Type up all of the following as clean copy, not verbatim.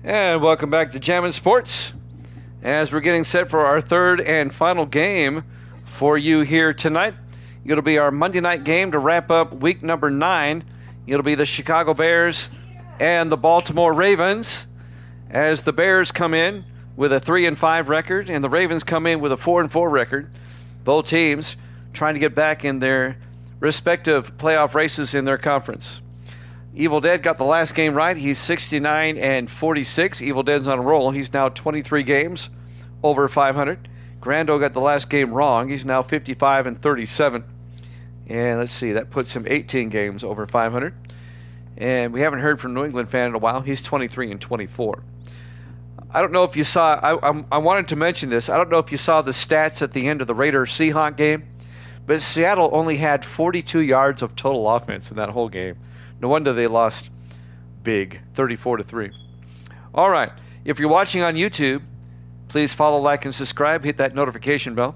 And welcome back to Jammin' Sports as we're getting set for our third and final game for you here tonight. It'll be our Monday night game to wrap up week number 9. It'll be the Chicago Bears and the Baltimore Ravens as the Bears come in with a 3-5 record and the Ravens come in with a 4-4 record. Both teams trying to get back in their respective playoff races in their conference. Evil Dead got the last game right. He's 69-46. Evil Dead's on a roll. He's now 23 games over 500. Grando got the last game wrong. He's now 55-37. And let's see, that puts him 18 games over 500. And we haven't heard from New England fan in a while. He's 23-24. I don't know if you saw, I wanted to mention this. I don't know if you saw the stats at the end of the Raiders-Seahawks game, but Seattle only had 42 yards of total offense in that whole game. No wonder they lost big, 34-3. All right, if you're watching on YouTube, please follow, like, and subscribe. Hit that notification bell.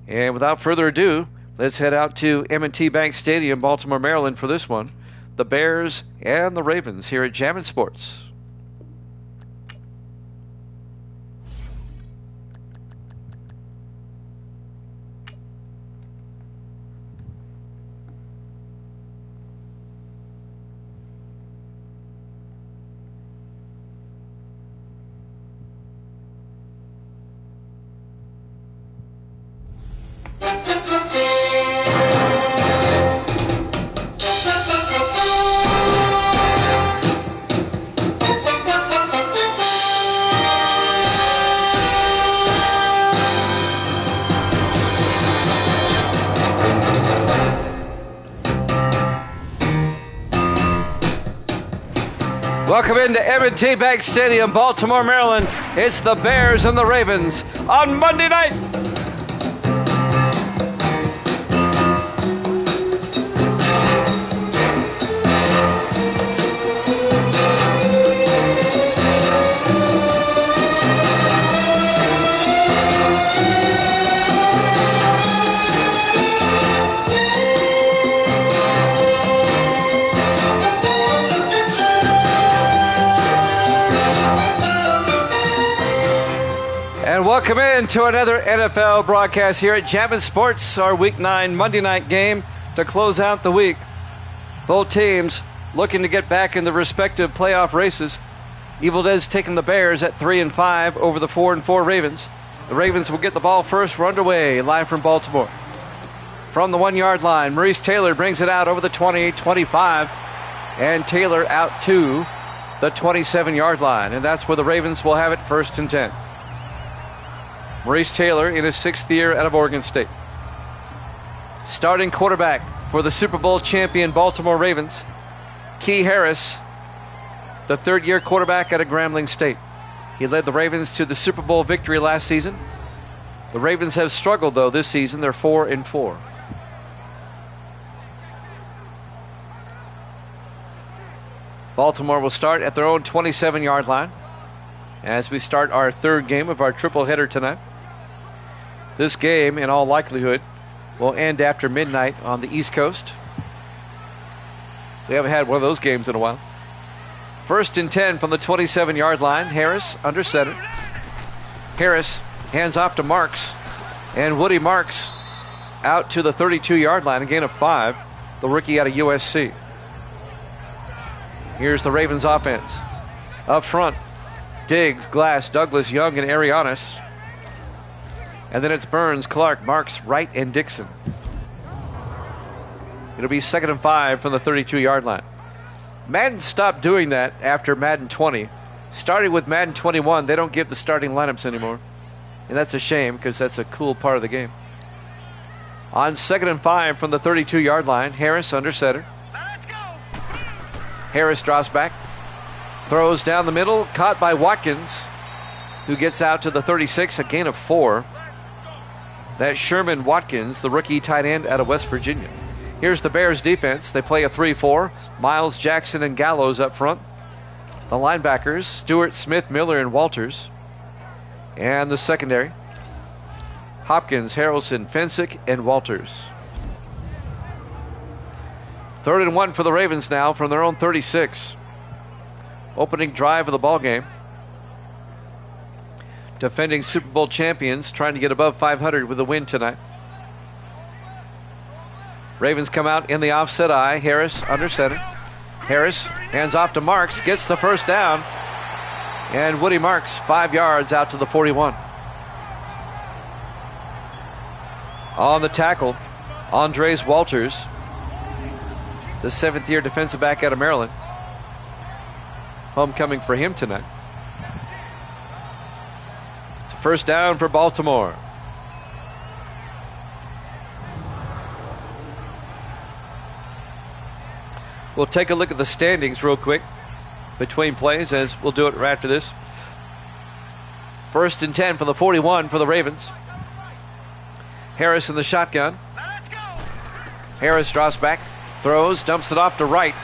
And without further ado, let's head out to M&T Bank Stadium, Baltimore, Maryland for this one. The Bears and the Ravens here at Jammin' Sports. Welcome into M&T Bank Stadium, Baltimore, Maryland. It's the Bears and the Ravens on Monday night. Welcome in to another NFL broadcast here at Jammin' Sports, our Week 9 Monday night game to close out the week. Both teams looking to get back in the respective playoff races. Evil Dead's taking the Bears at 3-5 over the 4-4 Ravens. The Ravens will get the ball first. We're underway, live from Baltimore. From the 1-yard line, Maurice Taylor brings it out over the 28-25, and Taylor out to the 27-yard line, and that's where the Ravens will have it first and 10. Maurice Taylor in his 6th year out of Oregon State. Starting quarterback for the Super Bowl champion Baltimore Ravens, Key Harris, the 3rd-year quarterback out of Grambling State. He led the Ravens to the Super Bowl victory last season. The Ravens have struggled, though, this season. They're 4-4. Baltimore will start at their own 27-yard line as we start our 3rd game of our triple header tonight. This game, in all likelihood, will end after midnight on the East Coast. We haven't had one of those games in a while. First and 10 from the 27-yard line. Harris under center. Harris hands off to Marks. And Woody Marks out to the 32-yard line, a gain of 5. The rookie out of USC. Here's the Ravens offense. Up front, Diggs, Glass, Douglas, Young, and Arianes. And then it's Burns, Clark, Marks, Wright, and Dixon. It'll be 2nd and 5 from the 32-yard line. Madden stopped doing that after Madden 20. Starting with Madden 21, they don't give the starting lineups anymore. And that's a shame because that's a cool part of the game. On 2nd and 5 from the 32-yard line, Harris under center. Let's go. Harris drops back. Throws down the middle, caught by Watkins, who gets out to the 36, a gain of 4. That's Sherman Watkins, the rookie tight end out of West Virginia. Here's the Bears defense. They play a 3-4. Miles, Jackson, and Gallows up front. The linebackers, Stewart, Smith, Miller, and Walters. And the secondary, Hopkins, Harrelson, Fensick, and Walters. 3rd and 1 for the Ravens now from their own 36. Opening drive of the ball game. defending Super Bowl champions, trying to get above 500 with a win tonight. Ravens come out in the offset eye. Harris under center. Harris hands off to Marks, gets the first down. And Woody Marks, 5 yards out to the 41. On the tackle, Andres Walters, the 7th-year defensive back out of Maryland. Homecoming for him tonight. It's a first down for Baltimore. We'll take a look at the standings real quick between plays, as we'll do it right after this. 1st and 10 for the 41 for the Ravens. Harris in the shotgun. Harris drops back, throws, dumps it off to Wright.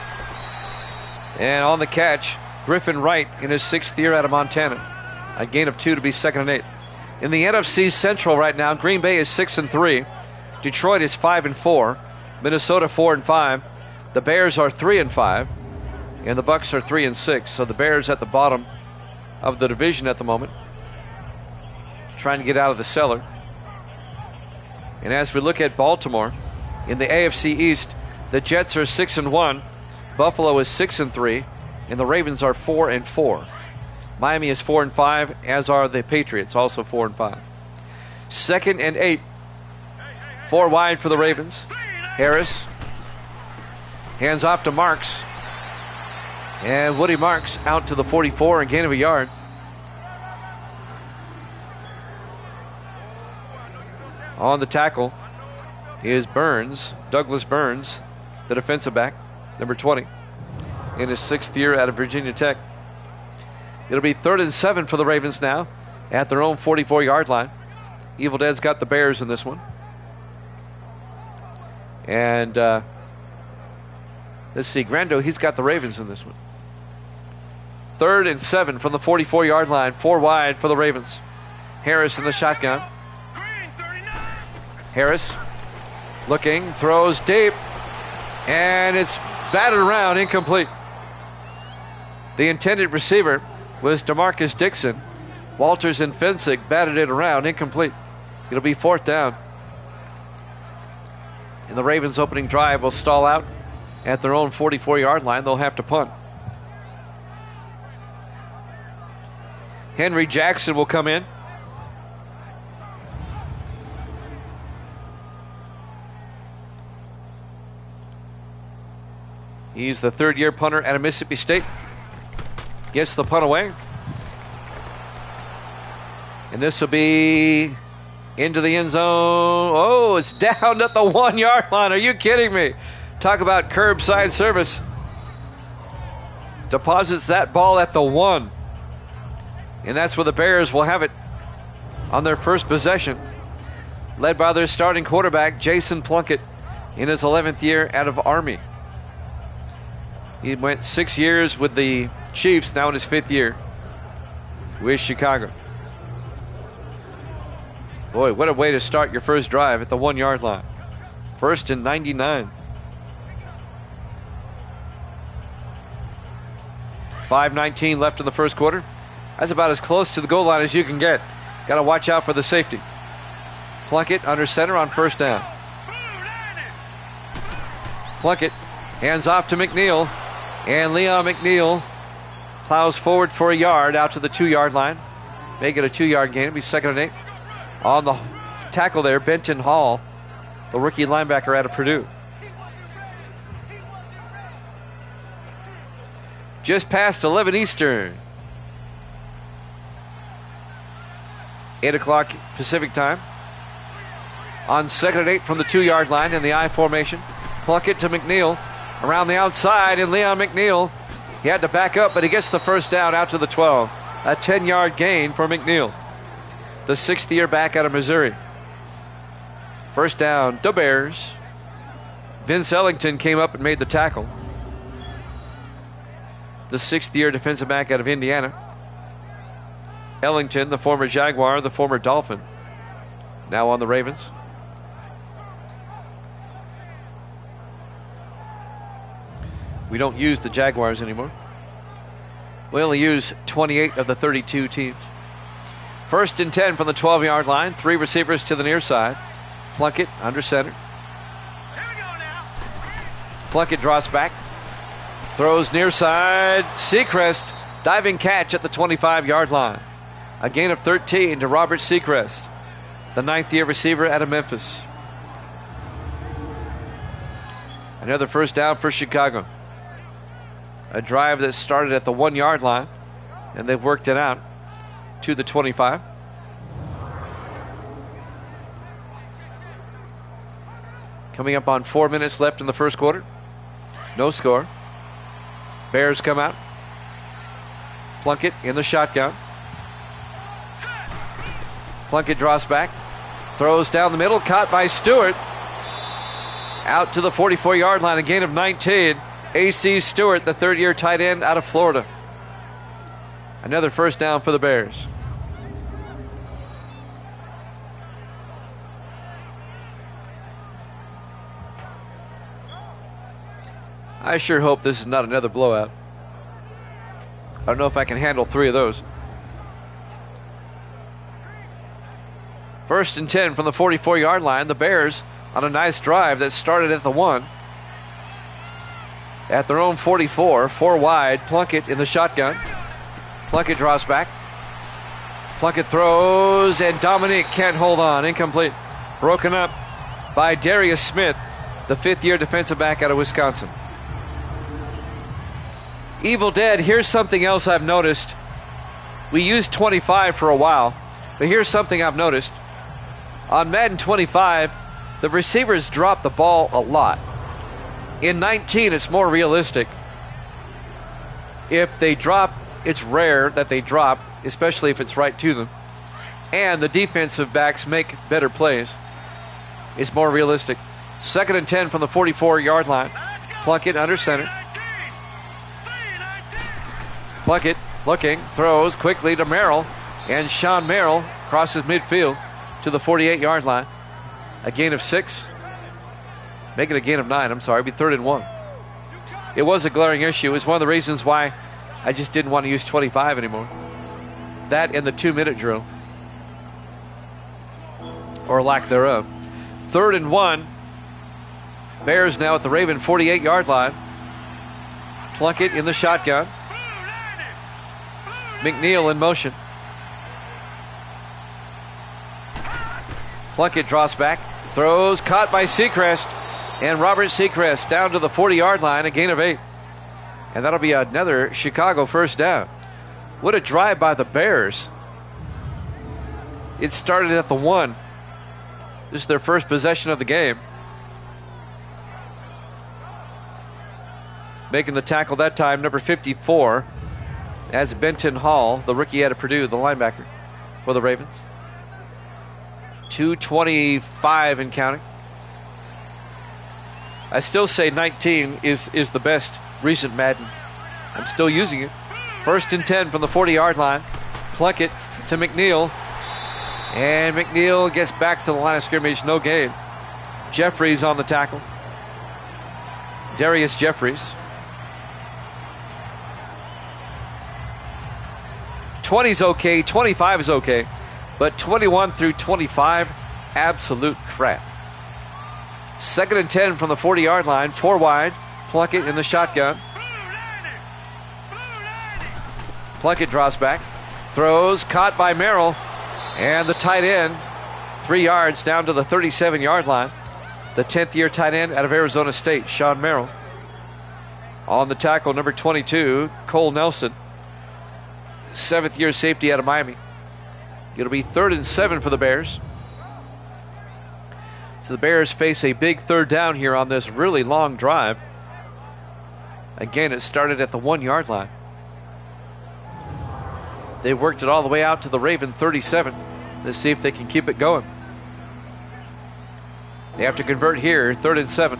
And on the catch, Griffin Wright in his 6th year out of Montana. A gain of 2 to be 2nd and 8. In the NFC Central right now, Green Bay is 6-3. Detroit is 5-4. Minnesota 4-5. The Bears are 3-5. And the Bucs are 3-6. So the Bears at the bottom of the division at the moment, trying to get out of the cellar. And as we look at Baltimore, in the AFC East, the Jets are 6-1. Buffalo is 6-3. And the Ravens are 4-4. Miami is 4-5, as are the Patriots, also 4-5. 2nd and 8. 4 wide for the Ravens. Harris hands off to Marks. And Woody Marks out to the 44 and gain of a yard. On the tackle is Burns, Douglas Burns, the defensive back, number 20, in his 6th year out of Virginia Tech. It'll be 3rd and 7 for the Ravens now at their own 44-yard line. Evil Dead's got the Bears in this one. And let's see, Grando, he's got the Ravens in this one. 3rd and 7 from the 44-yard line, 4 wide for the Ravens. Harris in the shotgun. Harris looking, throws deep, and it's batted around, incomplete. The intended receiver was DeMarcus Dixon. Walters and Fensick batted it around, incomplete. It'll be 4th down. And the Ravens' opening drive will stall out at their own 44-yard line. They'll have to punt. Henry Jackson will come in. He's the 3rd-year punter at Mississippi State. Gets the punt away. And this will be into the end zone. Oh, it's down at the 1-yard line. Are you kidding me? Talk about curbside service. Deposits that ball at the 1. And that's where the Bears will have it on their first possession. Led by their starting quarterback, Jason Plunkett, in his 11th year out of Army. He went 6 years with the Chiefs, now in his 5th year with Chicago. Boy, what a way to start your first drive at the 1-yard line. 1st and 99. 5:19 left in the first quarter. That's about as close to the goal line as you can get. Got to watch out for the safety. Plunkett under center on 1st down. Plunkett hands off to McNeil. And Leon McNeil plows forward for a yard out to the 2-yard line. Make it a 2-yard gain. It'll be 2nd and 8. On the tackle there, Benton Hall, the rookie linebacker out of Purdue. Just past 11 Eastern. 8 o'clock Pacific time. On 2nd and 8 from the 2-yard line in the I formation. Plunkett to McNeil. Around the outside, and Leon McNeil, he had to back up, but he gets the first down out to the 12. A 10-yard gain for McNeil, the 6th-year back out of Missouri. First down, the Bears. Vince Ellington came up and made the tackle. The 6th-year defensive back out of Indiana. Ellington, the former Jaguar, the former Dolphin, now on the Ravens. We don't use the Jaguars anymore. We only use 28 of the 32 teams. First and 10 from the 12-yard line. 3 receivers to the near side. Plunkett under center. Plunkett drops back. Throws near side. Seacrest, diving catch at the 25-yard line. A gain of 13 to Robert Seacrest, the 9th-year receiver out of Memphis. Another first down for Chicago. A drive that started at the 1-yard line, and they've worked it out to the 25. Coming up on 4 minutes left in the first quarter. No score. Bears come out. Plunkett in the shotgun. Plunkett draws back. Throws down the middle. Caught by Stewart. Out to the 44-yard line. A gain of 19. A.C. Stewart, the 3rd-year tight end out of Florida. Another first down for the Bears. I sure hope this is not another blowout. I don't know if I can handle 3 of those. First and 10 from the 44-yard line. The Bears on a nice drive that started at the 1. At their own 44, 4 wide. Plunkett in the shotgun. Plunkett draws back. Plunkett throws, and Dominic can't hold on. Incomplete. Broken up by Darius Smith, the 5th-year defensive back out of Wisconsin. Evil Dead, here's something else I've noticed. We used 25 for a while, but here's something I've noticed. On Madden 25, the receivers drop the ball a lot. In 19, it's more realistic. If they drop, it's rare that they drop, especially if it's right to them. And the defensive backs make better plays. It's more realistic. 2nd and 10 from the 44-yard line. Plunkett under center. Plunkett looking, throws quickly to Merrill, and Sean Merrill crosses midfield to the 48-yard line. A gain of 6. Make it a gain of 9. I'm sorry. It'll be 3rd and 1. It was a glaring issue. It was one of the reasons why I just didn't want to use 25 anymore. That and the 2-minute drill, or lack thereof. 3rd and 1. Bears now at the Raven 48-yard line. Plunkett in the shotgun. McNeil in motion. Plunkett draws back. Throws, caught by Seacrest. And Robert Seacrest down to the 40-yard line, a gain of 8. And that'll be another Chicago first down. What a drive by the Bears. It started at the 1. This is their first possession of the game. Making the tackle that time, number 54. As Benton Hall, the rookie out of Purdue, the linebacker for the Ravens. 2:25 and counting. I still say 19 is the best recent Madden. I'm still using it. 1st and 10 from the 40-yard line. Plunkett to McNeil. And McNeil gets back to the line of scrimmage. No gain. Jeffries on the tackle. Darius Jeffries. 20 is okay, 25 is okay, but 21 through 25, absolute crap. 2nd and 10 from the 40-yard line, 4 wide. Plunkett in the shotgun. Plunkett draws back, throws, caught by Merrill, and the tight end, 3 yards down to the 37-yard line. The 10th-year tight end out of Arizona State, Sean Merrill. On the tackle, number 22, Cole Nelson. 7th-year safety out of Miami. It'll be 3rd and 7 for the Bears. So the Bears face a big 3rd down here on this really long drive. Again, it started at the 1-yard line. They worked it all the way out to the Raven 37. Let's see if they can keep it going. They have to convert here, 3rd and 7.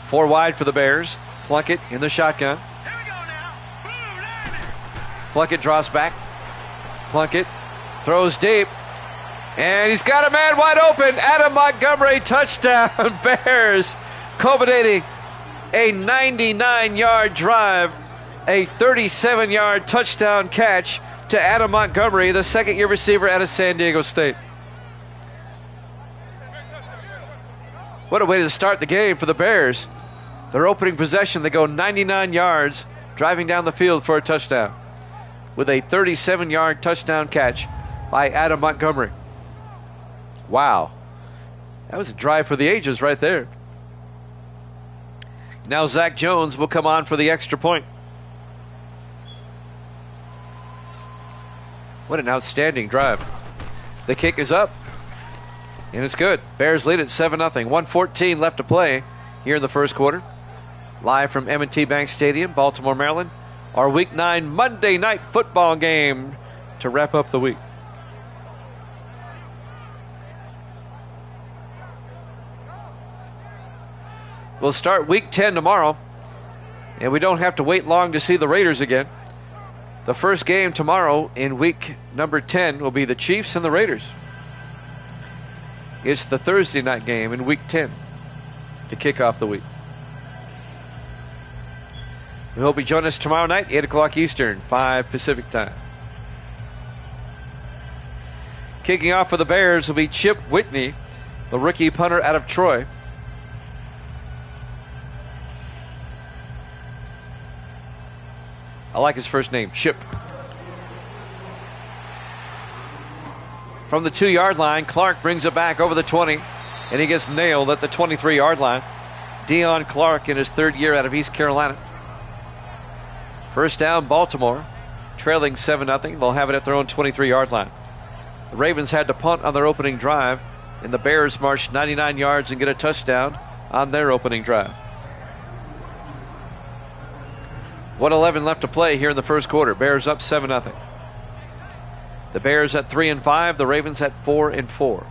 4 wide for the Bears. Plunkett in the shotgun. Plunkett draws back. Plunkett throws deep. And he's got a man wide open. Adam Montgomery, touchdown. Bears culminating a 99-yard drive. A 37-yard touchdown catch to Adam Montgomery, the second-year receiver out of San Diego State. What a way to start the game for the Bears. Their opening possession, they go 99 yards, driving down the field for a touchdown, with a 37-yard touchdown catch by Adam Montgomery. Wow. That was a drive for the ages right there. Now Zach Jones will come on for the extra point. What an outstanding drive. The kick is up, and it's good. Bears lead at 7-0. 1:14 left to play here in the first quarter. Live from M&T Bank Stadium, Baltimore, Maryland. Our Week 9 Monday night football game to wrap up the week. We'll start Week 10 tomorrow, and we don't have to wait long to see the Raiders again. The first game tomorrow in Week number 10 will be the Chiefs and the Raiders. It's the Thursday night game in Week 10 to kick off the week. We hope you join us tomorrow night, 8 o'clock Eastern, 5 Pacific time. Kicking off for the Bears will be Chip Whitney, the rookie punter out of Troy. I like his first name, Chip. From the 2-yard line, Clark brings it back over the 20, and he gets nailed at the 23-yard line. Deion Clark in his third year out of East Carolina. First down, Baltimore, trailing 7-0. They'll have it at their own 23-yard line. The Ravens had to punt on their opening drive, and the Bears marched 99 yards and get a touchdown on their opening drive. 1:11 left to play here in the first quarter. Bears up 7-0. The Bears at 3-5. The Ravens at 4-4.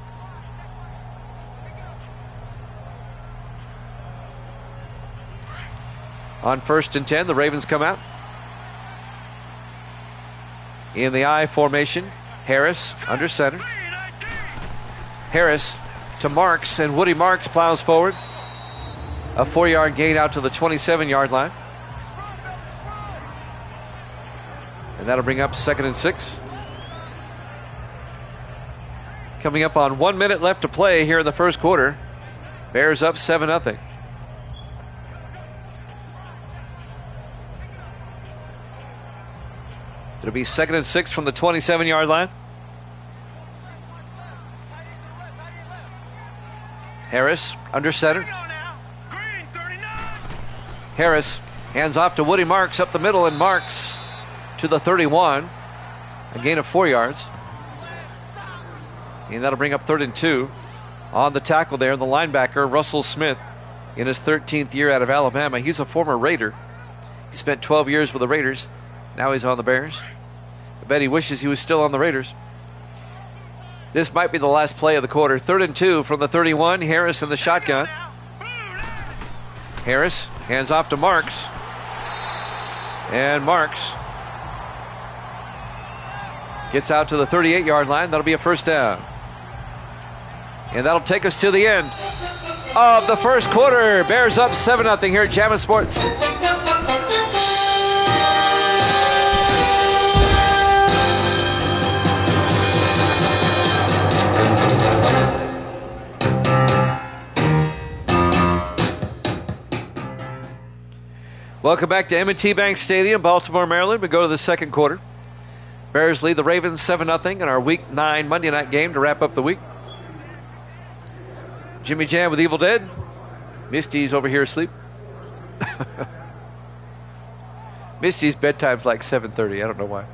On 1st and 10, the Ravens come out in the I formation. Harris under center. Harris to Marks, and Woody Marks plows forward. A 4-yard gain out to the 27-yard line. And that'll bring up 2nd and 6. Coming up on 1 minute left to play here in the first quarter. Bears up 7-0. It'll be 2nd and 6 from the 27-yard line. Harris under center. Harris hands off to Woody Marks up the middle, and Marks to the 31. A gain of 4 yards. And that'll bring up 3rd and 2. On the tackle there, the linebacker, Russell Smith, in his 13th year out of Alabama. He's a former Raider. He spent 12 years with the Raiders. Now he's on the Bears. I bet he wishes he was still on the Raiders. This might be the last play of the quarter. 3rd and 2 from the 31. Harris in the shotgun. Harris hands off to Marks. And Marks gets out to the 38-yard line. That'll be a first down. And that'll take us to the end of the first quarter. Bears up 7-0 here at Jammin' Sports. Welcome back to M&T Bank Stadium, Baltimore, Maryland. We go to the second quarter. Bears lead the Ravens 7-0 in our Week 9 Monday night game to wrap up the week. Jimmy Jam with Evil Dead. Misty's over here asleep. Misty's bedtime's like 7:30. I don't know why.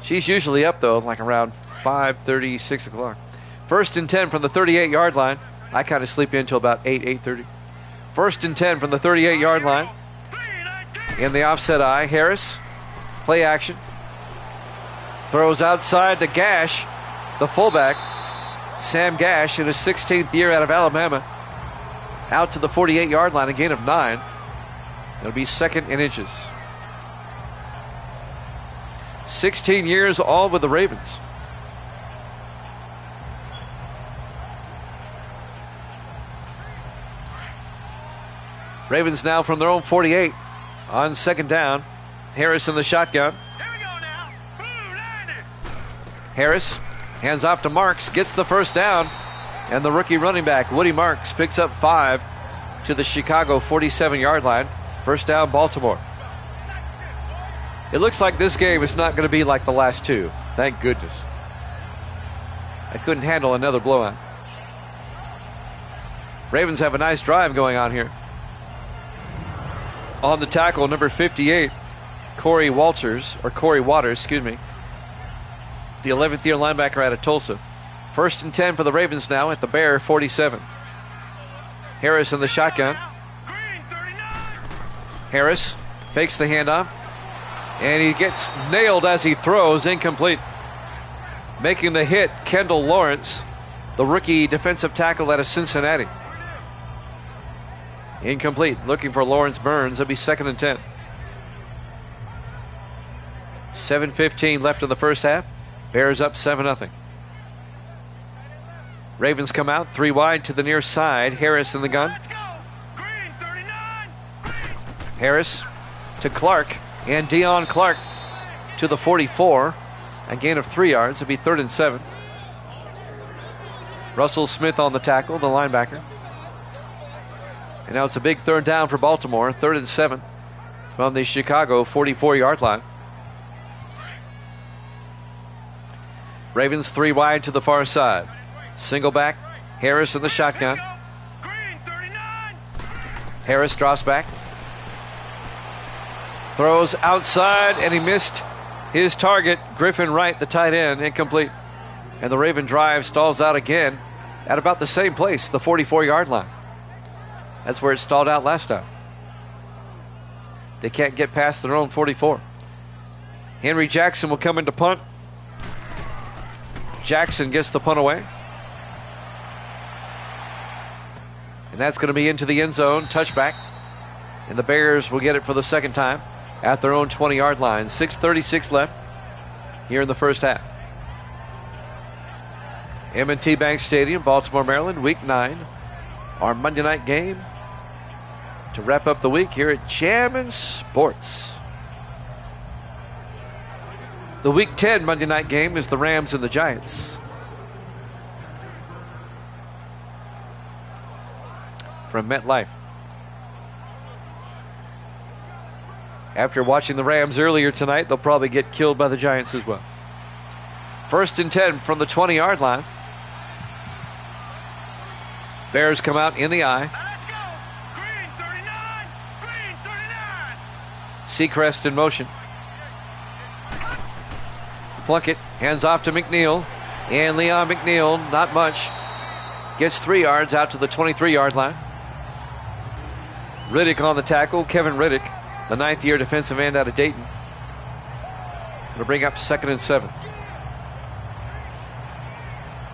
She's usually up, though, like around 5:30, 6 o'clock. 1st and 10 from the 38-yard line. I kind of sleep in until about 8:30. 1st and 10 from the 38-yard line. In the offset eye, Harris. Play action. Throws outside to Gash, the fullback. Sam Gash in his 16th year out of Alabama. Out to the 48-yard line, a gain of 9. It'll be 2nd and inches. 16 years all with the Ravens. Ravens now from their own 48 on 2nd down. Harris in the shotgun. Harris hands off to Marks, gets the first down, and the rookie running back, Woody Marks, picks up 5 to the Chicago 47-yard line. First down, Baltimore. It looks like this game is not going to be like the last two. Thank goodness. I couldn't handle another blowout. Ravens have a nice drive going on here. On the tackle, number 58, Corey Waters, the 11th year linebacker out of Tulsa. First and 10 for the Ravens now at the Bear 47. Harris in the shotgun. Harris fakes the handoff, and he gets nailed as he throws, incomplete. Making the hit, Kendall Lawrence, the rookie defensive tackle out of Cincinnati. Incomplete, looking for Lawrence Burns. It'll be 2nd and 10. 7:15 left in the first half. Bears up 7-0. Ravens come out 3 wide to the near side. Harris in the gun. Harris to Clark, and Deion Clark to the 44. A gain of 3 yards. It'll be 3rd and 7. Russell Smith on the tackle, the linebacker. And now it's a big 3rd down for Baltimore. 3rd and 7 from the Chicago 44-yard line. Ravens 3 wide to the far side. Single back. Harris in the shotgun. Harris drops back. Throws outside, and he missed his target. Griffin Wright, the tight end, incomplete. And the Raven drive stalls out again at about the same place, the 44-yard line. That's where it stalled out last time. They can't get past their own 44. Henry Jackson will come into punt. Jackson gets the punt away. And that's going to be into the end zone, touchback. And the Bears will get it for the second time at their own 20-yard line. 6:36 left here in the first half. M&T Bank Stadium, Baltimore, Maryland, Week 9. Our Monday night game to wrap up the week here at Jammin' Sports. The Week 10 Monday night game is the Rams and the Giants. From MetLife. After watching the Rams earlier tonight, they'll probably get killed by the Giants as well. 1st and 10 from the 20-yard line. Bears come out in the eye. Let's go. Green 39. Green 39. Seacrest in motion. Plunkett hands off to McNeil. And Leon McNeil, not much. Gets 3 yards out to the 23-yard line. Riddick on the tackle. Kevin Riddick, the 9th year defensive end out of Dayton. It'll bring up 2nd and 7.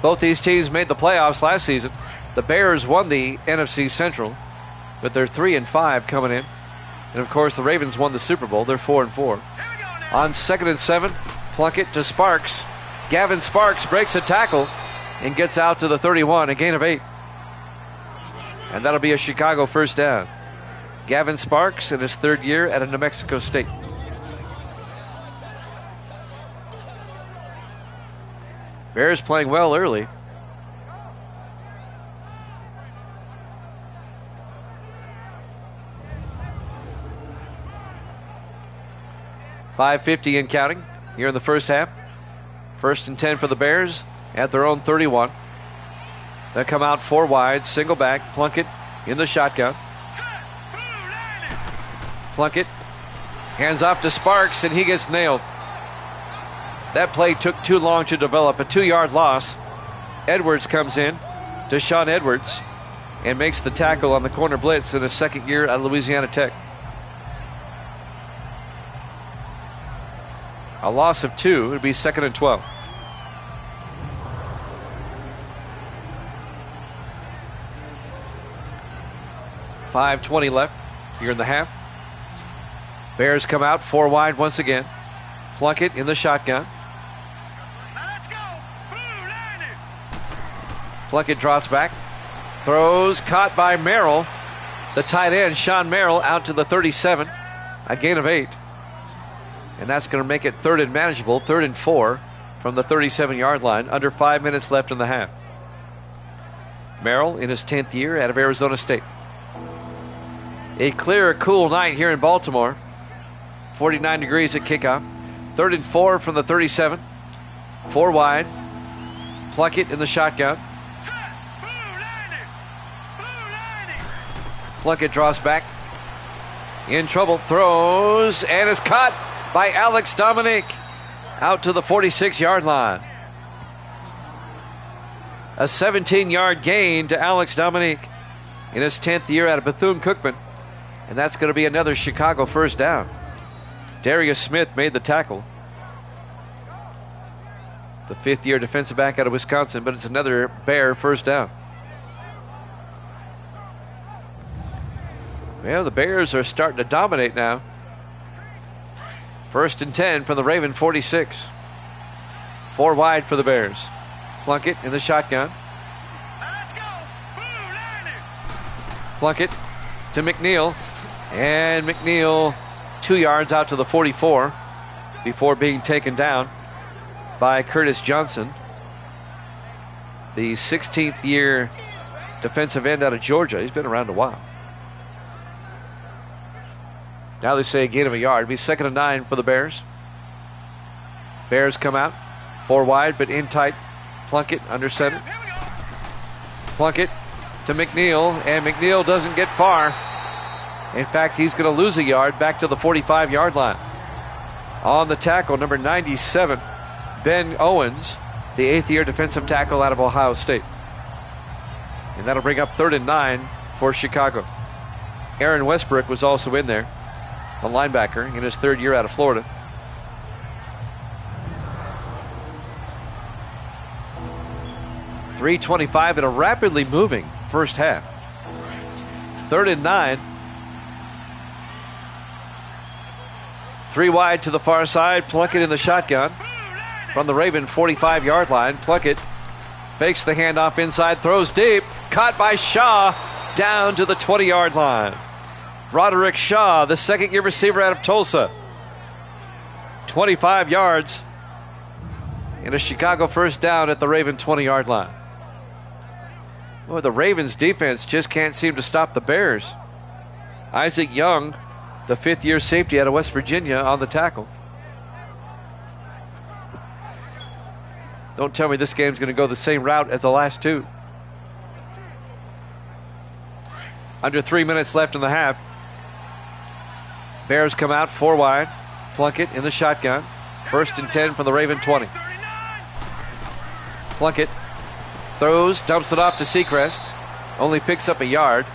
Both these teams made the playoffs last season. The Bears won the NFC Central, but they're 3-5 coming in. And of course, the Ravens won the Super Bowl. They're 4-4. On 2nd and 7, Plunkett to Sparks. Gavin Sparks breaks a tackle and gets out to the 31, a gain of 8. And that'll be a Chicago first down. Gavin Sparks in his 3rd year at New Mexico State. Bears playing well early. .550 and counting here in the first half. 1st and 10 for the Bears at their own 31. They'll come out 4 wide, single back, Plunkett in the shotgun. Plunkett hands off to Sparks, and he gets nailed. That play took too long to develop, a 2-yard loss. Edwards comes in, Deshaun Edwards, and makes the tackle on the corner blitz in his 2nd year at Louisiana Tech. A loss of 2. It would be 2nd and 12. .520 left here in the half. Bears come out 4 wide once again. Plunkett in the shotgun. Let's go. Blue landed. Plunkett drops back. Throws, caught by Merrill. The tight end, Sean Merrill, out to the 37. A gain of 8. And that's going to make it 3rd and manageable, 3rd and 4 from the 37-yard line. Under 5 minutes left in the half. Merrill in his 10th year out of Arizona State. A clear, cool night here in Baltimore. 49 degrees at kickoff. 3rd and 4 from the 37. 4 wide. Plunkett in the shotgun. Plunkett draws back. In trouble. Throws and is caught by Alex Dominique. Out to the 46-yard line. A 17-yard gain to Alex Dominique in his 10th year out of Bethune-Cookman. And that's going to be another Chicago first down. Darius Smith made the tackle. The 5th-year defensive back out of Wisconsin, but it's another Bear first down. Well, the Bears are starting to dominate now. 1st and 10 from the Raven 46. 4 wide for the Bears. Plunkett in the shotgun. Plunkett to McNeil. And McNeil 2 yards out to the 44 before being taken down by Curtis Johnson, the 16th year defensive end out of Georgia. He's been around a while. Now they say a gain of a yard. It'll be 2nd and 9 for the Bears. Bears come out 4 wide, but in tight. Plunkett under center. Plunkett to McNeil, and McNeil doesn't get far. In fact, he's going to lose a yard back to the 45-yard line. On the tackle, number 97, Ben Owens, the 8th-year defensive tackle out of Ohio State. And that'll bring up 3rd and 9 for Chicago. Aaron Westbrook was also in there, the linebacker, in his 3rd year out of Florida. .325 in a rapidly moving first half. 3rd and 9. 3 wide to the far side. Plunkett in the shotgun from the Raven 45-yard line. Plunkett fakes the handoff inside, throws deep, caught by Shaw down to the 20-yard line. Roderick Shaw, the 2nd-year receiver out of Tulsa. 25 yards and a Chicago first down at the Raven 20-yard line. Well, the Ravens defense just can't seem to stop the Bears. Isaac Young, the 5th-year safety out of West Virginia, on the tackle. Don't tell me this game's going to go the same route as the last 2. Under 3 minutes left in the half. Bears come out 4 wide. Plunkett in the shotgun. 1st and 10 from the Raven 20. Plunkett throws, dumps it off to Seacrest. Only picks up a yard.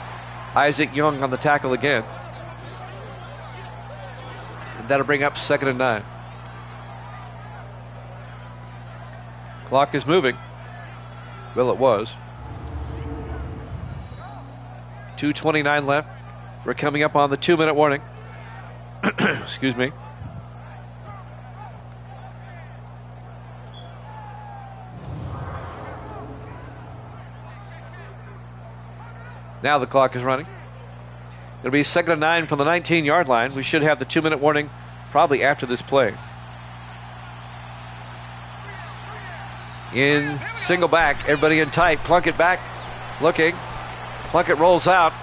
Isaac Young on the tackle again. And that'll bring up 2nd and 9. Clock is moving. Well, it was. 2:29 left. We're coming up on the 2-minute warning. Excuse me. Now the clock is running. It'll be 2nd and 9 from the 19-yard line. We should have the 2-minute warning probably after this play. In single back, everybody in tight. Plunkett back, looking. Plunkett rolls out,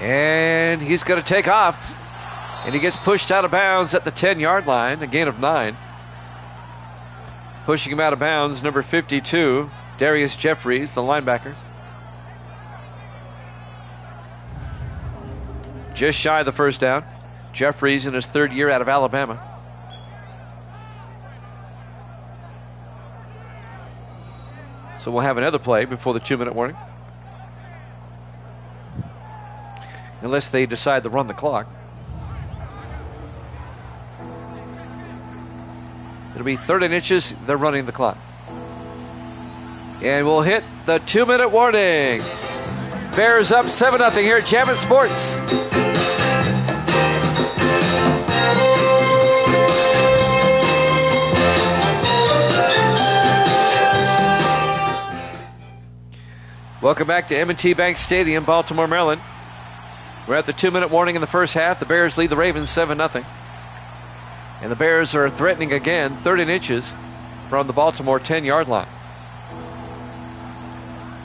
and he's going to take off. And he gets pushed out of bounds at the 10-yard line, a gain of 9. Pushing him out of bounds, number 52, Darius Jeffries, the linebacker. Just shy of the first down. Jeffries in his 3rd year out of Alabama. So we'll have another play before the 2-minute warning. Unless they decide to run the clock. It'll be 3rd and inches. They're running the clock. And we'll hit the 2-minute warning. Bears up 7-0 here at Jammin' Sports. Welcome back to M&T Bank Stadium, Baltimore, Maryland. We're at the 2-minute warning in the first half. The Bears lead the Ravens 7-0. And the Bears are threatening again, 3rd and inches from the Baltimore 10-yard line.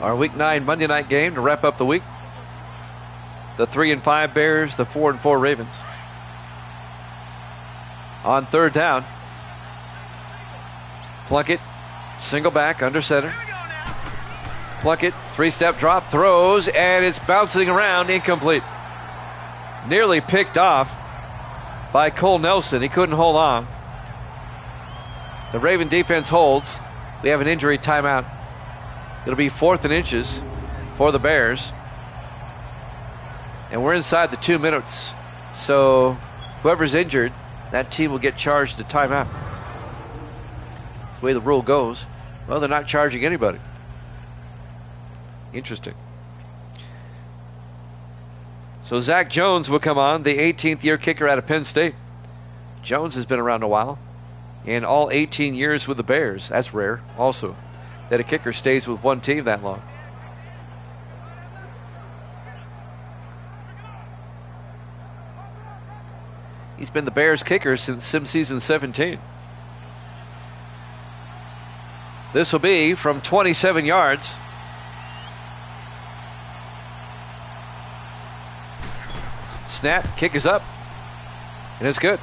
Our Week 9 Monday night game to wrap up the week. The 3-5 Bears, the 4-4 Ravens. On third down, Plunkett, single back, under center. Plunkett, three-step drop, throws, and it's bouncing around, incomplete. Nearly picked off by Cole Nelson. He couldn't hold on. The Raven defense holds. We have an injury timeout. It'll be 4th and inches for the Bears. And we're inside the 2 minutes. So whoever's injured, that team will get charged a timeout. That's the way the rule goes. Well, they're not charging anybody. Interesting. So Zach Jones will come on, the 18th year kicker out of Penn State. Jones has been around a while. In all 18 years with the Bears. That's rare also, that a kicker stays with one team that long. He's been the Bears kicker since sim season 17. This will be from 27 yards. Snap, kick is up, and it's good.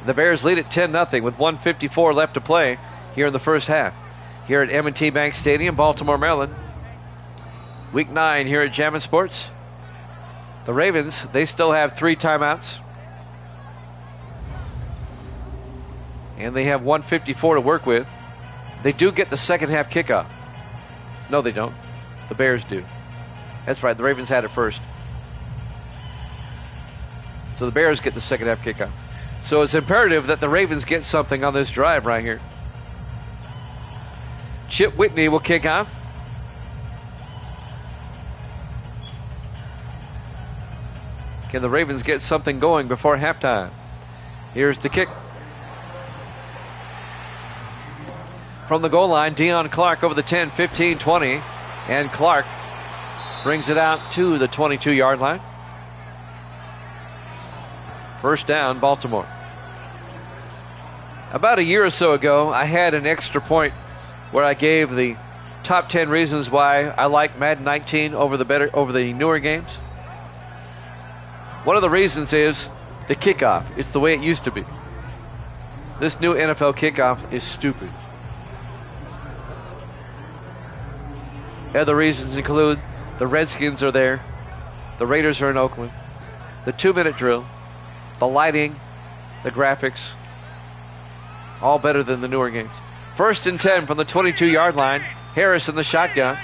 The Bears lead at 10-0 with 1:54 left to play here in the first half. Here at M&T Bank Stadium, Baltimore, Maryland. Week 9 here at Jammin' Sports. The Ravens, they still have 3 timeouts. And they have 1:54 to work with. They do get the second half kickoff. No, they don't. The Bears do. That's right, the Ravens had it first. So the Bears get the second half kickoff. So it's imperative that the Ravens get something on this drive right here. Chip Whitney will kick off. Can the Ravens get something going before halftime? Here's the kick. From the goal line, Deion Clark over the 10, 15, 20. And Clark brings it out to the 22-yard line. First down, Baltimore. About a year or so ago, I had an extra point where I gave the top 10 reasons why I like Madden 19 over the newer games. One of the reasons is the kickoff. It's the way it used to be. This new NFL kickoff is stupid. Other reasons include the Redskins are there, the Raiders are in Oakland, the 2-minute drill, the lighting, the graphics, all better than the newer games. First and 10 from the 22-yard line. Harris in the shotgun.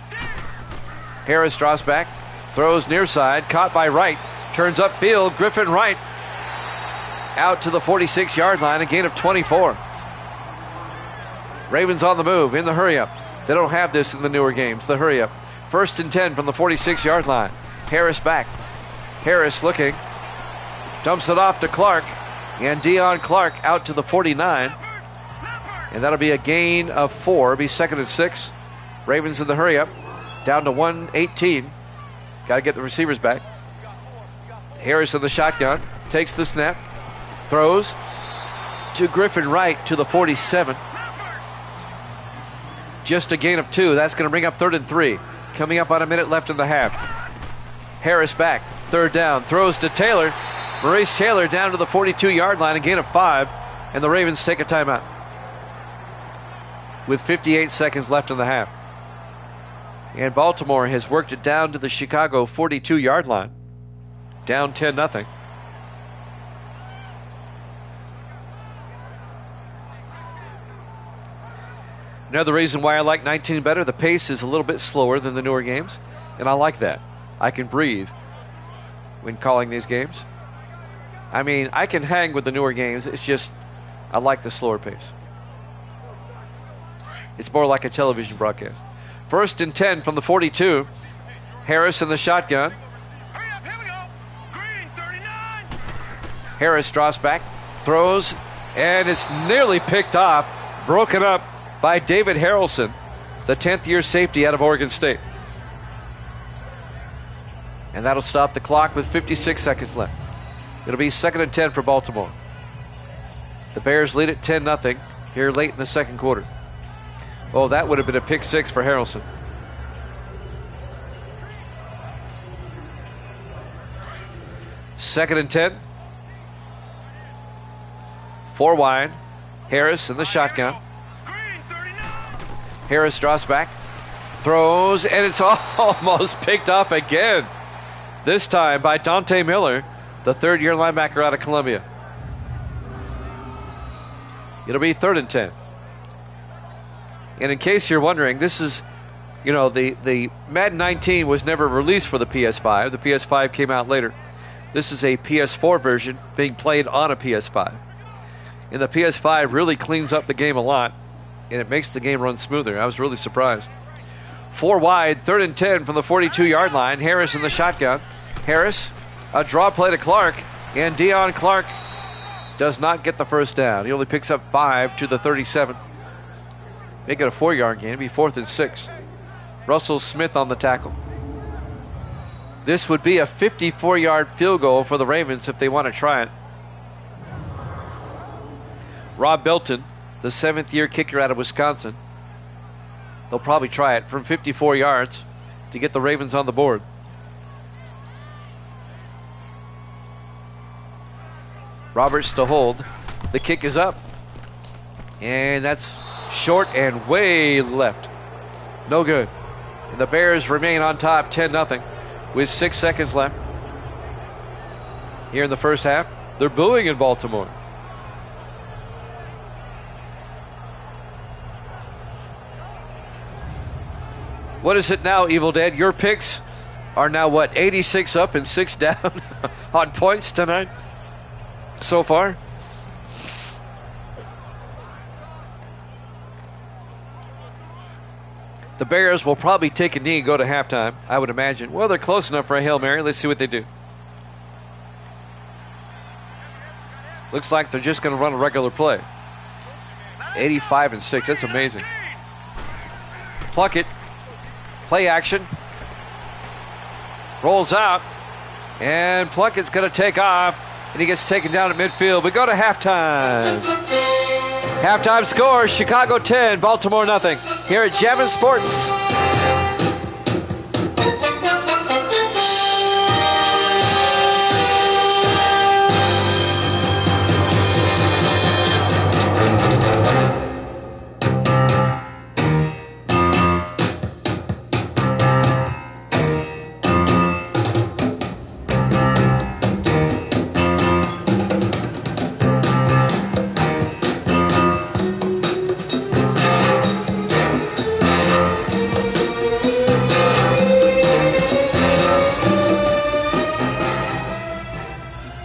Harris draws back, throws near side, caught by Wright, turns upfield. Griffin Wright out to the 46-yard line, a gain of 24. Ravens on the move in the hurry up. They don't have this in the newer games, the hurry up. First and 10 from the 46-yard line. Harris back. Harris looking. Dumps it off to Clark. And Deion Clark out to the 49. And that'll be a gain of 4. It'll be 2nd and 6. Ravens in the hurry up. Down to 1:18. Got to get the receivers back. Harris in the shotgun. Takes the snap. Throws to Griffin Wright to the 47. Just a gain of 2. That's going to bring up 3rd and 3. Coming up on a minute left in the half. Harris back. 3rd down. Throws to Taylor. Maurice Taylor down to the 42-yard line. A gain of 5. And the Ravens take a timeout with 58 seconds left in the half. And Baltimore has worked it down to the Chicago 42-yard line. Down 10-0. Another reason why I like 19 better, the pace is a little bit slower than the newer games, and I like that. I can breathe when calling these games. I mean, I can hang with the newer games. It's just I like the slower pace. It's more like a television broadcast. First and 10 from the 42. Harris in the shotgun. Hurry up, here we go. Green 39. Harris draws back, throws, and it's nearly picked off, broken up by David Harrelson, the 10th-year safety out of Oregon State. And that'll stop the clock with 56 seconds left. It'll be 2nd and 10 for Baltimore. The Bears lead at 10-0 here late in the second quarter. Oh, that would have been a pick six for Harrelson. Second and 10. 4 wide. Harris in the shotgun. Harris draws back, throws, and it's almost picked off again. This time by Dante Miller, the third-year linebacker out of Columbia. It'll be 3rd and 10. And in case you're wondering, this is, the Madden 19 was never released for the PS5. The PS5 came out later. This is a PS4 version being played on a PS5. And the PS5 really cleans up the game a lot, and it makes the game run smoother. I was really surprised. 4 wide, 3rd and 10 from the 42-yard line. Harris in the shotgun. Harris, a draw play to Clark, and Deion Clark does not get the first down. He only picks up 5 to the 37. Make it a 4-yard gain. It'd be 4th and 6. Russell Smith on the tackle. This would be a 54-yard field goal for the Ravens if they want to try it. Rob Belton, the 7th-year kicker out of Wisconsin. They'll probably try it from 54 yards to get the Ravens on the board. Roberts to hold. The kick is up. And that's short and way left. No good. And the Bears remain on top 10-0 with 6 seconds left. Here in the first half, they're booing in Baltimore. What is it now, Evil Dead? Your picks are now what, 86 up and 6 down on points tonight so far? The Bears will probably take a knee and go to halftime, I would imagine. Well, they're close enough for a Hail Mary. Let's see what they do. Looks like they're just going to run a regular play. 85 and 6. That's amazing. Plunkett. Play action. Rolls out. And Plunkett's going to take off. And he gets taken down at midfield. We go to halftime. Halftime score, Chicago 10, Baltimore nothing. Here at Jammin' Sports.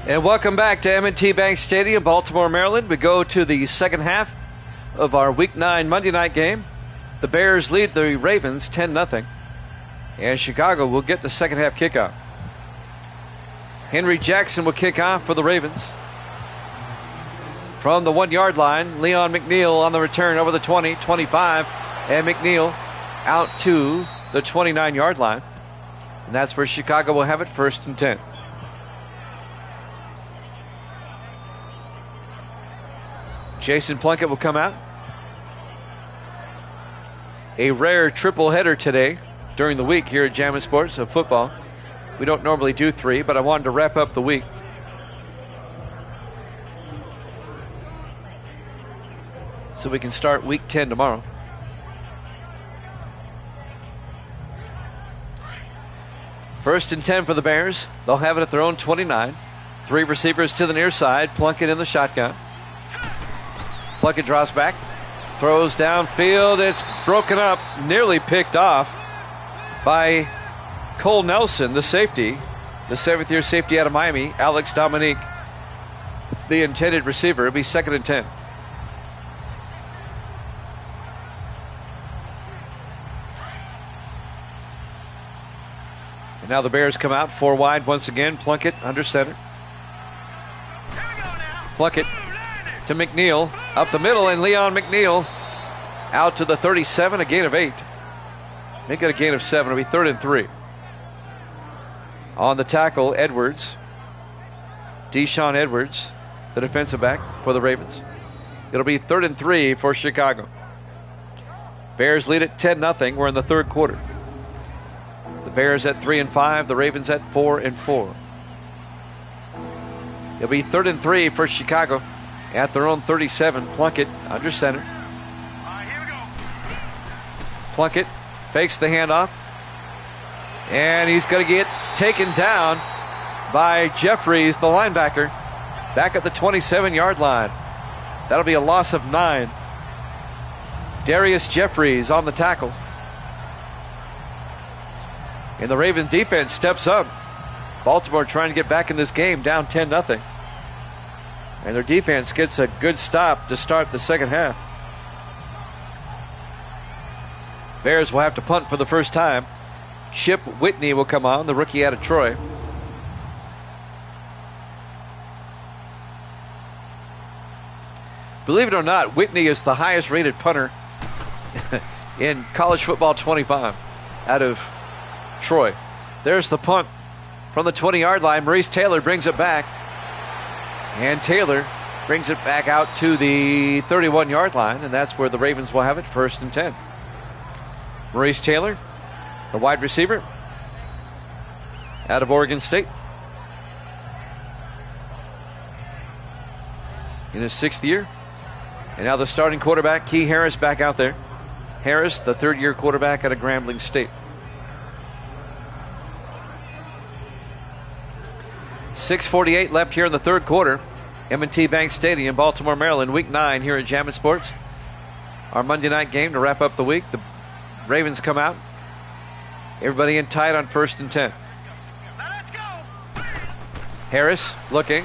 And welcome back to M&T Bank Stadium, Baltimore, Maryland. We go to the second half of our Week 9 Monday night game. The Bears lead the Ravens 10-0. And Chicago will get the second half kickoff. Henry Jackson will kick off for the Ravens. From the 1-yard line, Leon McNeil on the return over the 20, 25. And McNeil out to the 29-yard line. And that's where Chicago will have it, 1st and 10. Jason Plunkett will come out. A rare triple header today during the week here at Jammin' Sports of football. We don't normally do 3, but I wanted to wrap up the week. So we can start Week 10 tomorrow. First and 10 for the Bears. They'll have it at their own 29. 3 receivers to the near side. Plunkett in the shotgun. Plunkett draws back, throws downfield. It's broken up, nearly picked off by Cole Nelson, the safety, the 7th-year safety out of Miami, Alex Dominique, the intended receiver. It'll be 2nd and 10. And now the Bears come out 4 wide once again. Plunkett under center. Plunkett to McNeil, up the middle, and Leon McNeil out to the 37, a gain of 8. Make it a gain of 7. It'll be 3rd and 3. On the tackle, Edwards. Deshaun Edwards, the defensive back for the Ravens. It'll be 3rd and 3 for Chicago. Bears lead it 10-0. We're in the third quarter. The Bears at 3-5. The Ravens at 4-4. It'll be 3rd and 3 for Chicago at their own 37. Plunkett under center. Here we go. Plunkett fakes the handoff. And he's going to get taken down by Jeffries, the linebacker, back at the 27-yard line. That'll be a loss of 9. Darius Jeffries on the tackle. And the Ravens defense steps up. Baltimore trying to get back in this game, down 10-0. And their defense gets a good stop to start the second half. Bears will have to punt for the first time. Chip Whitney will come on, the rookie out of Troy. Believe it or not, Whitney is the highest rated punter in college football 25 out of Troy. There's the punt from the 20-yard line. Maurice Taylor brings it back. And Taylor brings it back out to the 31-yard line, and that's where the Ravens will have it, 1st and 10. Maurice Taylor, the wide receiver out of Oregon State. In his 6th year. And now the starting quarterback, Key Harris, back out there. Harris, the 3rd-year quarterback out of Grambling State. 6:48 left here in the third quarter. M&T Bank Stadium, Baltimore, Maryland, Week 9 here at Jammin' Sports. Our Monday night game to wrap up the week. The Ravens come out. Everybody in tight on 1st and 10. Now let's go. Harris looking.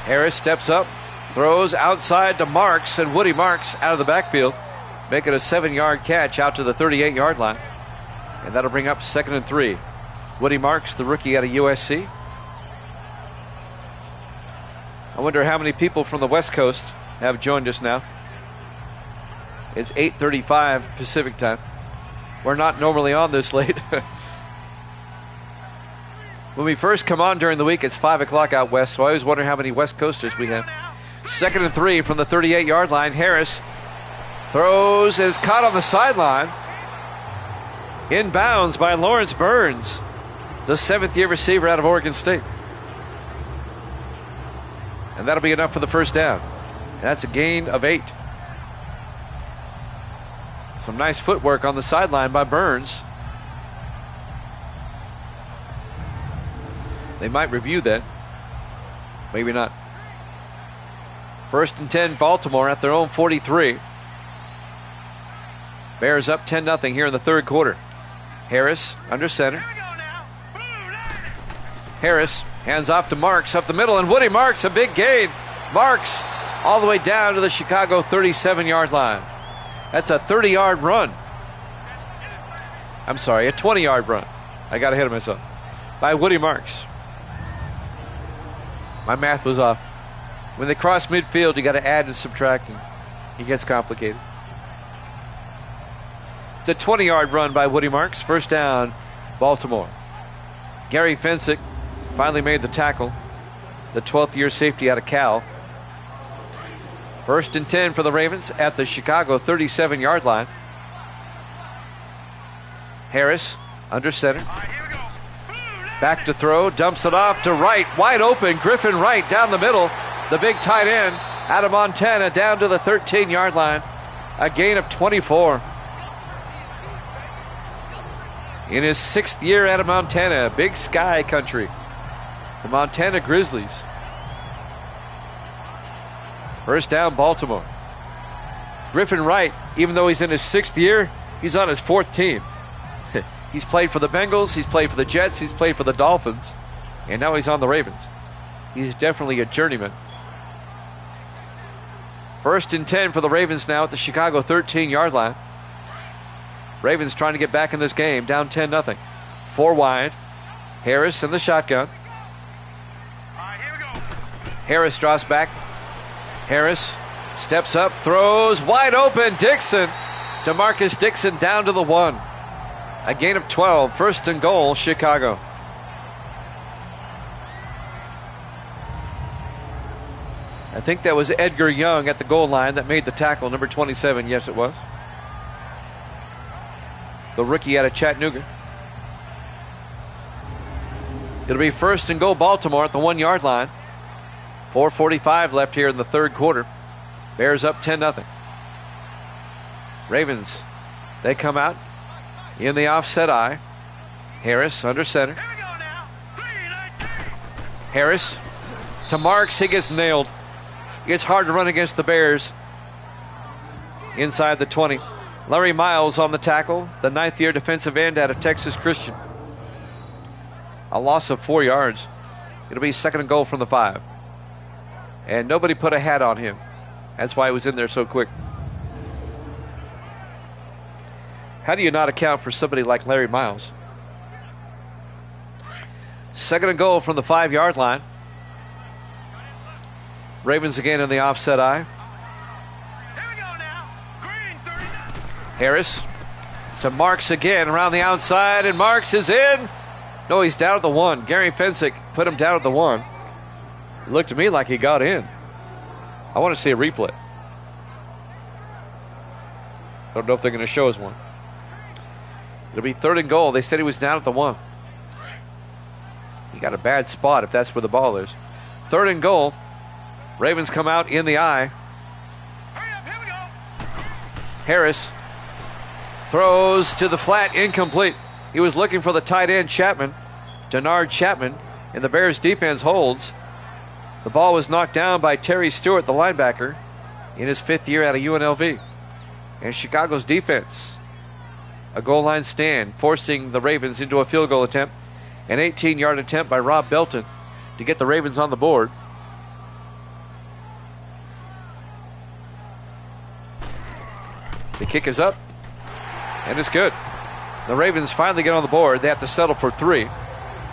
Harris steps up, throws outside to Marks, and Woody Marks out of the backfield, making a 7-yard catch out to the 38-yard line. And that'll bring up 2nd and 3. Woody Marks, the rookie out of USC. I wonder how many people from the West Coast have joined us now. It's 8:35 Pacific time. We're not normally on this late. When we first come on during the week, it's 5 o'clock out west, so I always wonder how many West Coasters we have. 2nd and 3 from the 38-yard line. Harris throws and is caught on the sideline. Inbounds by Lawrence Burns, the 7th-year receiver out of Oregon State. And that'll be enough for the first down. And that's a gain of 8. Some nice footwork on the sideline by Burns. They might review that. Maybe not. 1st and 10, Baltimore at their own 43. Bears up 10-0 here in the third quarter. Harris under center. Harris hands off to Marks up the middle, and Woody Marks, a big gain. Marks all the way down to the Chicago 37-yard line. That's a 30-yard run. I'm sorry, a 20-yard run. I got ahead of myself. By Woody Marks. My math was off. When they cross midfield, you got to add and subtract, and it gets complicated. It's a 20-yard run by Woody Marks. First down, Baltimore. Gary Fensick finally made the tackle. The 12th-year safety out of Cal. 1st and 10 for the Ravens at the Chicago 37-yard line. Harris under center. Back to throw, dumps it off to Wright. Wide open, Griffin Wright down the middle. The big tight end out of Montana down to the 13-yard line. A gain of 24. In his 6th year out of Montana, Big Sky country. The Montana Grizzlies. First down, Baltimore. Griffin Wright, even though he's in his 6th year, he's on his 4th team. He's played for the Bengals, he's played for the Jets, he's played for the Dolphins, and now he's on the Ravens. He's definitely a journeyman. 1st and 10 for the Ravens now at the Chicago 13-yard line. Ravens trying to get back in this game, down 10-0. 4 wide. Harris in the shotgun. Harris draws back. Harris steps up, throws, wide open, Dixon. DeMarcus Dixon down to the 1. A gain of 12, 1st and goal, Chicago. I think that was Edgar Young at the goal line that made the tackle, number 27. Yes, it was. the rookie out of Chattanooga. It'll be first and goal Baltimore at the 1-yard line. 4:45 left here in the third quarter. Bears up 10-0. Ravens, they come out in the offset eye. Harris under center. Here we go now. 3-19. Harris to Marks. He gets nailed. It's hard to run against the Bears. Inside the 20. Larry Miles on the tackle, the 9th-year defensive end out of Texas Christian. A loss of 4 yards. It'll be second and goal from the 5. And nobody put a hat on him. That's why he was in there so quick. How do you not account for somebody like Larry Miles? Second and goal from the 5-yard line. Ravens again in the offset eye. Here we go now. Green 39. Harris to Marks again around the outside, and Marks is in. No, he's down at the 1. Gary Fensick put him down at the 1. It looked to me like he got in. I want to see a replay. Don't know if they're going to show us one. It'll be third and goal. They said he was down at the 1. He got a bad spot if that's where the ball is. Third and goal. Ravens come out in the eye. Hurry up, here we go. Harris throws to the flat, incomplete. He was looking for the tight end Chapman, Denard Chapman, and the Bears defense holds. The ball was knocked down by Terry Stewart, the linebacker, in his 5th year out of UNLV. And Chicago's defense, a goal line stand, forcing the Ravens into a field goal attempt. An 18-yard attempt by Rob Belton to get the Ravens on the board. The kick is up, and it's good. The Ravens finally get on the board. They have to settle for 3.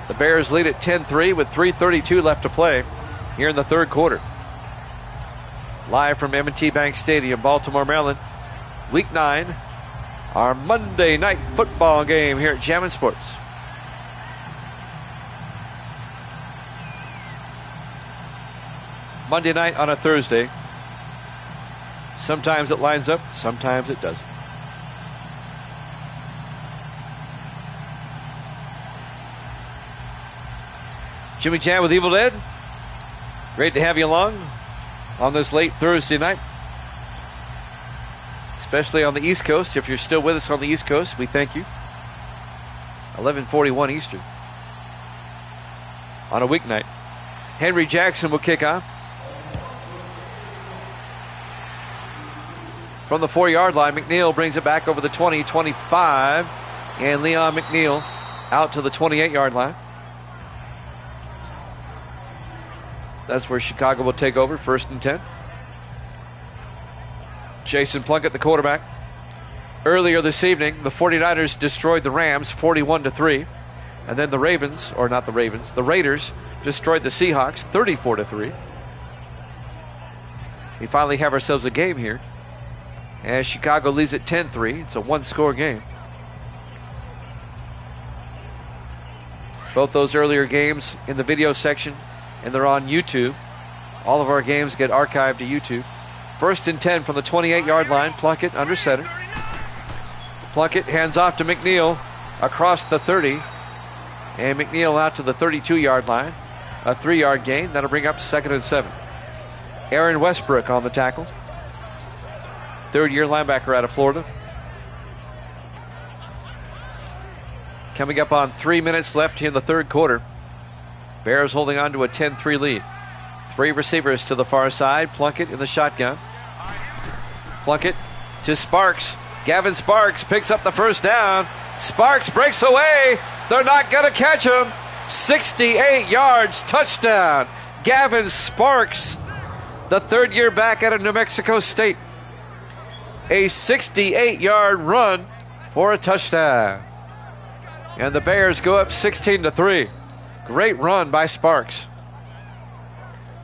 The Bears lead at 10-3 with 3:32 left to play here in the third quarter. Live from M&T Bank Stadium, Baltimore, Maryland. Week 9, our Monday night football game here at Jammin' Sports. Monday night on a Thursday. Sometimes it lines up, sometimes it doesn't. Jimmy Chan with Evil Dead. Great to have you along on this late Thursday night. Especially on the East Coast. If you're still with us on the East Coast, we thank you. 11:41 Eastern. On a weeknight. Henry Jackson will kick off. From the 4-yard line, McNeil brings it back over the 20, 25. And Leon McNeil out to the 28-yard line. That's where Chicago will take over, 1st and 10. Jason Plunkett, the quarterback. Earlier this evening, the 49ers destroyed the Rams 41-3. And then the Ravens, or not the Ravens, the Raiders destroyed the Seahawks 34-3. We finally have ourselves a game here. As Chicago leads at 10-3. It's a one-score game. Both those earlier games in the video section, and they're on YouTube. All of our games get archived to YouTube. 1st and 10 from the 28-yard line. Plunkett under center. Plunkett hands off to McNeil across the 30. And McNeil out to the 32-yard line. A 3-yard gain. That'll bring up 2nd and 7. Aaron Westbrook on the tackle. 3rd-year linebacker out of Florida. Coming up on 3 minutes left here in the third quarter. Bears holding on to a 10-3 lead. 3 receivers to the far side. Plunkett in the shotgun. Plunkett to Sparks. Gavin Sparks picks up the first down. Sparks breaks away. They're not going to catch him. 68 yards, touchdown. Gavin Sparks, the 3rd-year back out of New Mexico State. A 68-yard run for a touchdown. And the Bears go up 16-3. Great run by Sparks.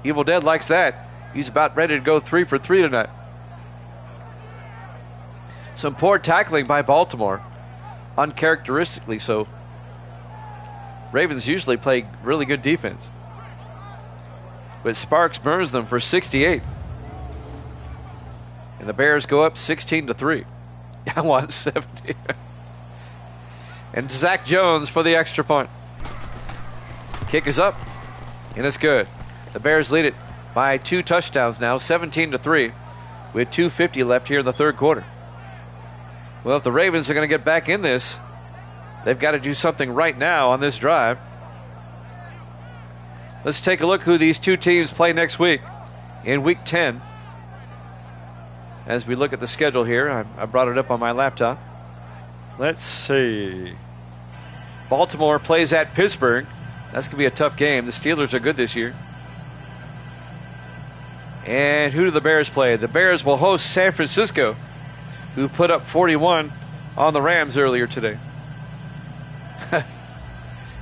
Evil Dead likes that. He's about ready to go 3 for 3 tonight. Some poor tackling by Baltimore. Uncharacteristically so. Ravens usually play really good defense. But Sparks burns them for 68. And the Bears go up 16-3. I want 70. And Zach Jones for the extra point. Kick is up, and it's good. The Bears lead it by 2 touchdowns now, 17-3, with 2:50 left here in the third quarter. Well, if the Ravens are going to get back in this, they've got to do something right now on this drive. Let's take a look who these two teams play next week in Week 10. As we look at the schedule here, I brought it up on my laptop. Let's see. Baltimore plays at Pittsburgh. That's going to be a tough game. The Steelers are good this year. And who do the Bears play? The Bears will host San Francisco, who put up 41 on the Rams earlier today.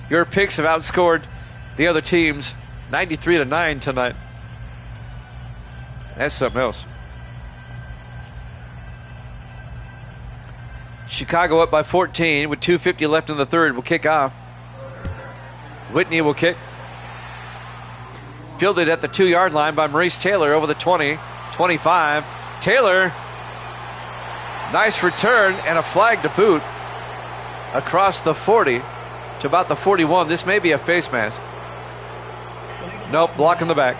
Your picks have outscored the other teams 93-9 tonight. That's something else. Chicago up by 14 with 2:50 left in the third. Will kick off. Whitney will kick. Fielded at the 2-yard line by Maurice Taylor over the 20, 25. Taylor, nice return and a flag to boot across the 40 to about the 41. This may be a face mask. Nope, block in the back.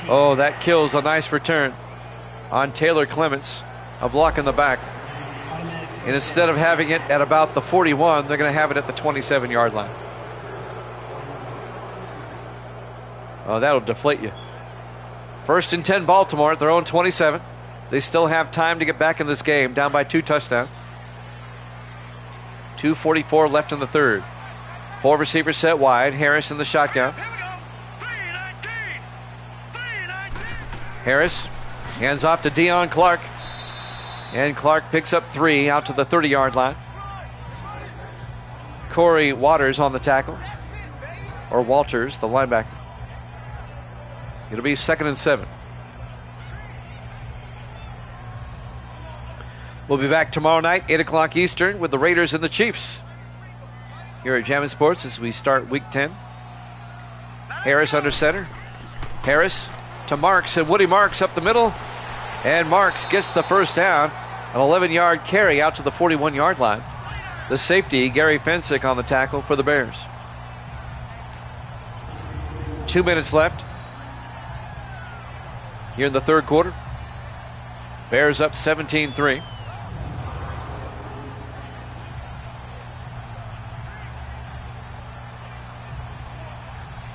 Oh, that kills a nice return on Taylor Clements. A block in the back. And instead of having it at about the 41, they're going to have it at the 27-yard line. Oh, that'll deflate you. 1st and 10 Baltimore at their own 27. They still have time to get back in this game, down by 2 touchdowns. 2:44 left in the third. 4 receivers set wide. Harris in the shotgun. Harris hands off to Deion Clark. And Clark picks up 3 out to the 30-yard line. Corey Waters on the tackle. Or Walters, the linebacker. It'll be 2nd and 7. We'll be back tomorrow night, 8 o'clock Eastern, with the Raiders and the Chiefs. Here at Jammin' Sports as we start Week 10. Harris under center. Harris to Marks, and Woody Marks up the middle. And Marks gets the first down. An 11-yard carry out to the 41-yard line. The safety, Gary Fensick, on the tackle for the Bears. 2 minutes left here in the third quarter. Bears up 17-3.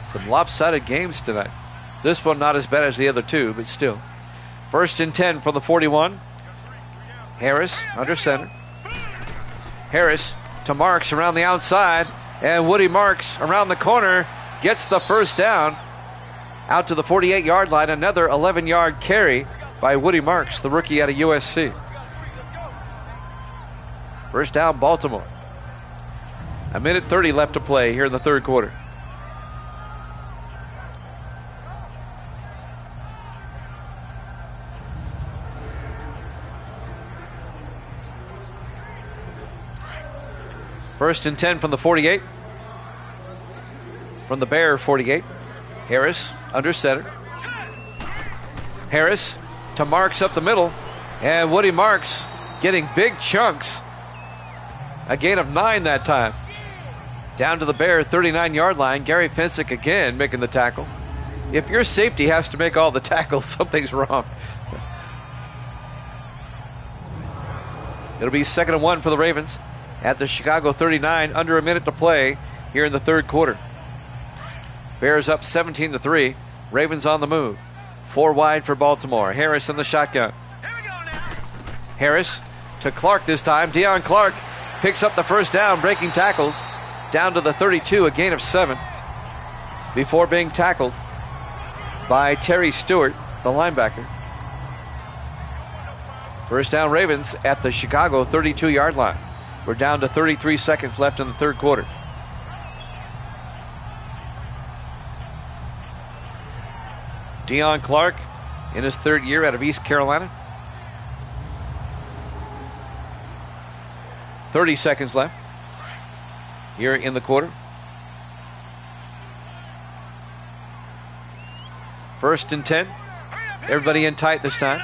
Some lopsided games tonight. This one not as bad as the other two, but still. 1st and 10 from the 41. Harris under center. Harris to Marks around the outside. And Woody Marks around the corner gets the first down out to the 48-yard line. Another 11-yard carry by Woody Marks, the rookie out of USC. First down, Baltimore. 1:30 left to play here in the third quarter. First and 10 from the 48. From the Bear 48. Harris under center. Harris to Marks up the middle. And Woody Marks getting big chunks. A gain of 9 that time. Down to the Bear 39-yard line. Gary Fensick again making the tackle. If your safety has to make all the tackles, something's wrong. It'll be 2nd and 1 for the Ravens at the Chicago 39, under a minute to play here in the third quarter. Bears up 17-3. Ravens on the move. 4 wide for Baltimore. Harris in the shotgun. Harris to Clark this time. Deion Clark picks up the first down, breaking tackles down to the 32, a gain of 7, before being tackled by Terry Stewart, the linebacker. First down, Ravens at the Chicago 32-yard line. We're down to 33 seconds left in the third quarter. Deion Clark in his 3rd year out of East Carolina. 30 seconds left here in the quarter. 1st and 10. Everybody in tight this time.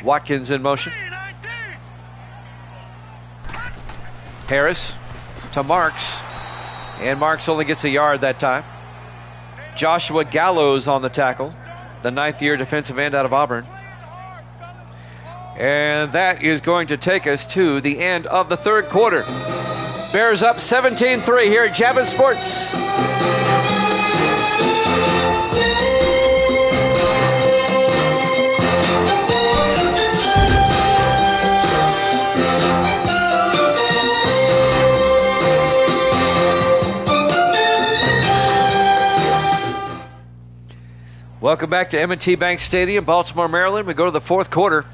Watkins in motion. Harris to Marks. And Marks only gets a yard that time. Joshua Gallows on the tackle, the 9th-year defensive end out of Auburn. And that is going to take us to the end of the third quarter. Bears up 17-3 here at Javits Sports. Welcome back to M&T Bank Stadium, Baltimore, Maryland. We go to the fourth quarter.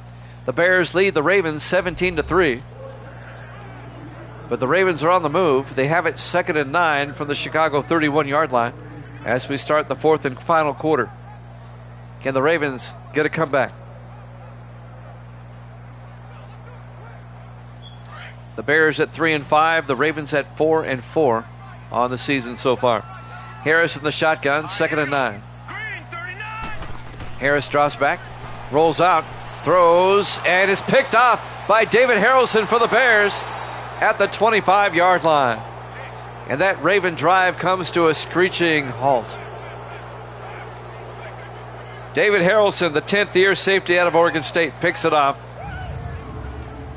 The Bears lead the Ravens 17-3. But the Ravens are on the move. They have it 2nd and 9 from the Chicago 31-yard line as we start the fourth and final quarter. Can the Ravens get a comeback? The Bears at 3 and 5. The Ravens at 4 and 4 on the season so far. Harris in the shotgun, 2nd and 9. Harris drops back, rolls out, throws, and is picked off by David Harrelson for the Bears at the 25-yard line. And that Raven drive comes to a screeching halt. David Harrelson, the 10th-year safety out of Oregon State, picks it off.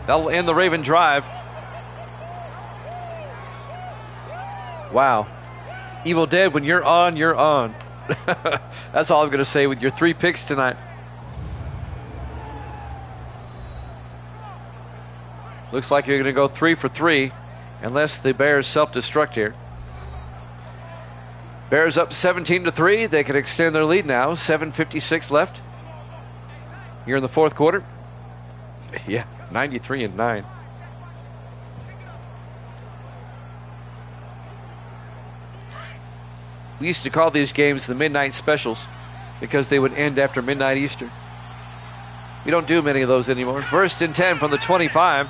That'll end the Raven drive. Wow. Evil Dead, when you're on, you're on. That's all I'm going to say with your 3 picks tonight. Looks like you're going to go 3 for 3 unless the Bears self-destruct here. Bears up 17-3. They can extend their lead now. 7:56 left here in the fourth quarter. Yeah, 93-9. We used to call these games the midnight specials because they would end after midnight Eastern. We don't do many of those anymore. 1st and 10 from the 25.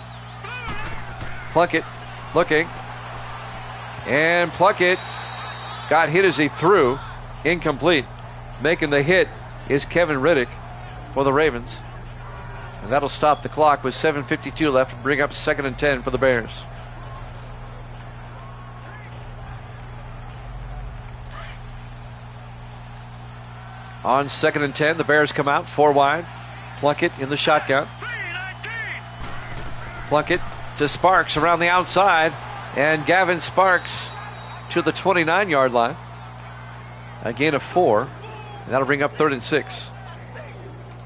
Plunkett looking. And Plunkett got hit as he threw. Incomplete. Making the hit is Kevin Riddick for the Ravens. And that'll stop the clock with 7:52 left. Bring up 2nd and 10 for the Bears. On 2nd and 10, the Bears come out 4 wide. Plunkett in the shotgun. Plunkett to Sparks around the outside. And Gavin Sparks to the 29-yard line. A gain of 4. And that'll bring up 3rd and 6.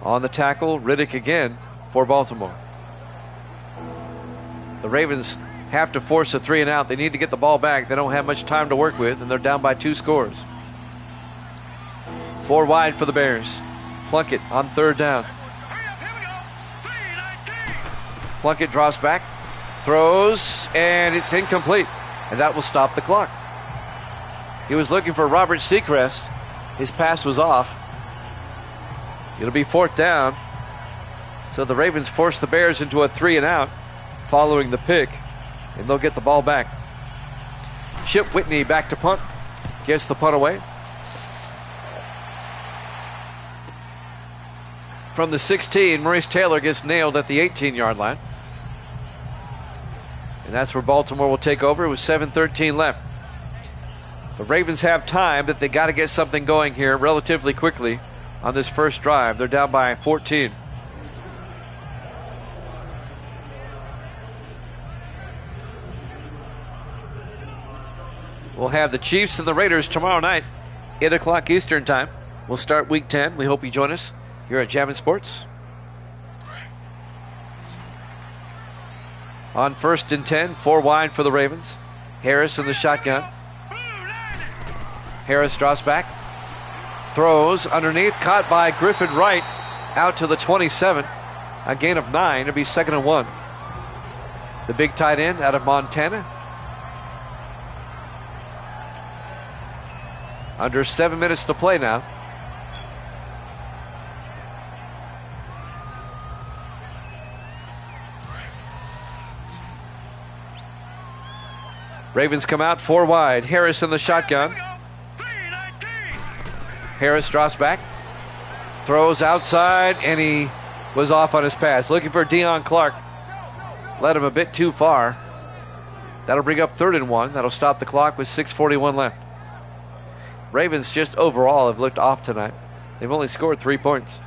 On the tackle, Riddick again for Baltimore. The Ravens have to force a 3 and out. They need to get the ball back. They don't have much time to work with, and they're down by 2 scores. 4 wide for the Bears. Plunkett on 3rd down. Plunkett drops back, throws, and it's incomplete. And that will stop the clock. He was looking for Robert Seacrest. His pass was off. It'll be 4th down. So the Ravens force the Bears into a 3 and out following the pick, and they'll get the ball back. Chip Whitney back to punt. Gets the punt away. From the 16, Maurice Taylor gets nailed at the 18-yard line. And that's where Baltimore will take over with 7:13 left. The Ravens have time, but they got to get something going here relatively quickly on this first drive. They're down by 14. We'll have the Chiefs and the Raiders tomorrow night, 8 o'clock Eastern time. We'll start Week 10. We hope you join us here at Javits Sports. On 1st and 10, 4 wide for the Ravens. Harris in the shotgun. Harris drops back. Throws underneath, caught by Griffin Wright out to the 27. A gain of 9. It'll be 2nd and 1. The big tight end out of Montana. Under 7 minutes to play now. Ravens come out 4 wide. Harris in the shotgun. Harris drops back. Throws outside, and he was off on his pass. Looking for Deion Clark. Led him a bit too far. That'll bring up 3rd and 1. That'll stop the clock with 6:41 left. Ravens just overall have looked off tonight. They've only scored 3 points.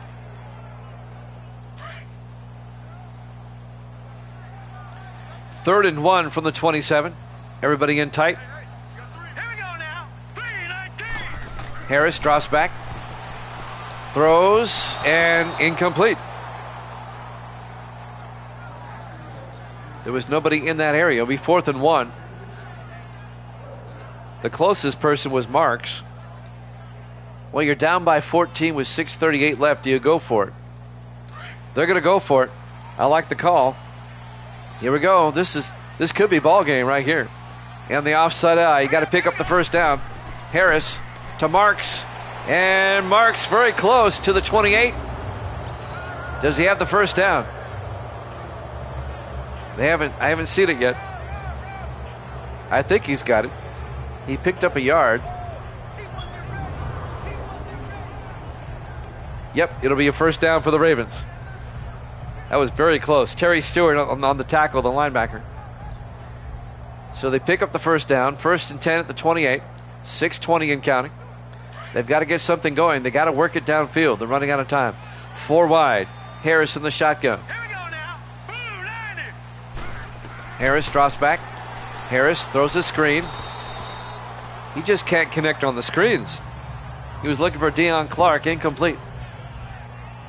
Third and 1 from the 27. Everybody in tight. Here we go now. 3:19. Harris drops back. Throws and incomplete. There was nobody in that area. It'll be 4th and 1. The closest person was Marks. Well, you're down by 14 with 6:38 left. Do you go for it? They're going to go for it. I like the call. Here we go. This could be ball game right here. And the offside eye. You got to pick up the first down. Harris to Marks. And Marks very close to the 28. Does he have the first down? I haven't seen it yet. I think he's got it. He picked up a yard. Yep, it'll be a first down for the Ravens. That was very close. Terry Stewart on the tackle, the linebacker. So they pick up the first down. 1st and 10 at the 28. 6:20 and counting. They've got to get something going. They got to work it downfield. They're running out of time. 4 wide. Harris in the shotgun. Here we go now. Blue 90. Harris drops back. Harris throws a screen. He just can't connect on the screens. He was looking for Deion Clark. Incomplete.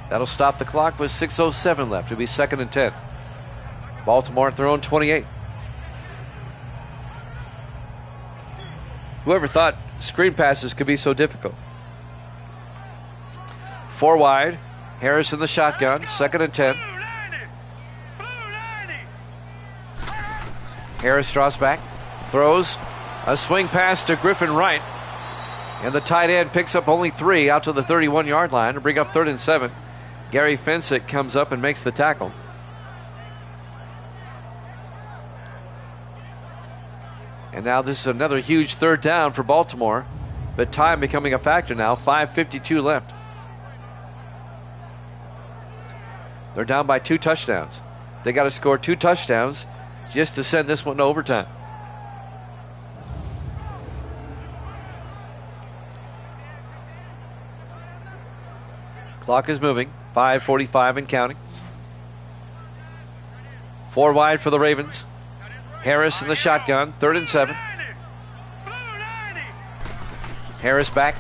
That'll stop the clock with 6:07 left. It'll be 2nd and 10. Baltimore at their own 28. Whoever thought screen passes could be so difficult? 4 wide. Harris in the shotgun. 2nd and 10. Blue 90. Blue 90. Harris draws back. Throws. A swing pass to Griffin Wright. And the tight end picks up only 3 out to the 31-yard line to bring up 3rd and 7. Gary Fensick comes up and makes the tackle. And now this is another huge 3rd down for Baltimore. But time becoming a factor now. 5:52 left. They're down by 2 touchdowns. They got to score 2 touchdowns just to send this one to overtime. Clock is moving. 5:45 and counting. 4 wide for the Ravens. Harris in the shotgun. 3rd and 7. Blue 90. Harris back.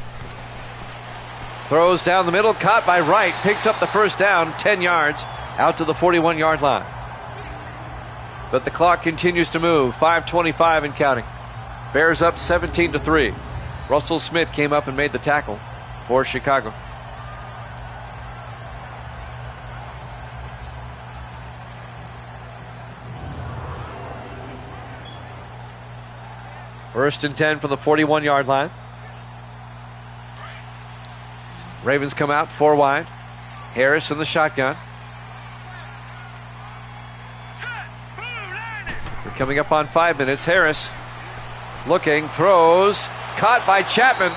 Throws down the middle. Caught by Wright. Picks up the first down. 10 yards out to the 41-yard line. But the clock continues to move. 5:25 and counting. Bears up 17-3. Russell Smith came up and made the tackle for Chicago. First and 10 from the 41-yard line. Ravens come out 4 wide. Harris in the shotgun. We're coming up on 5 minutes. Harris looking, throws, caught by Chapman.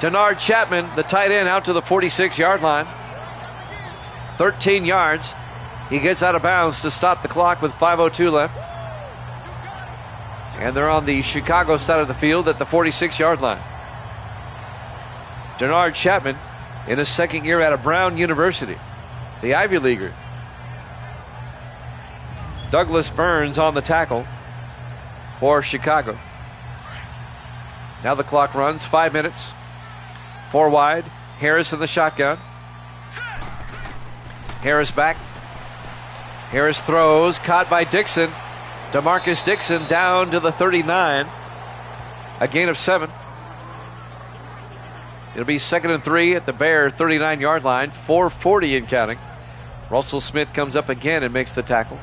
Denard Chapman, the tight end, out to the 46-yard line. 13 yards. He gets out of bounds to stop the clock with 5:02 left. And they're on the Chicago side of the field at the 46-yard line. Denard Chapman in his 2nd year out of Brown University, the Ivy Leaguer. Douglas Burns on the tackle for Chicago. Now the clock runs 5 minutes. 4 wide. Harris in the shotgun. Harris back. Harris throws. Caught by Dixon. DeMarcus Dixon down to the 39. A gain of 7. It'll be 2nd and 3 at the Bear 39-yard line. 4:40 in counting. Russell Smith comes up again and makes the tackle.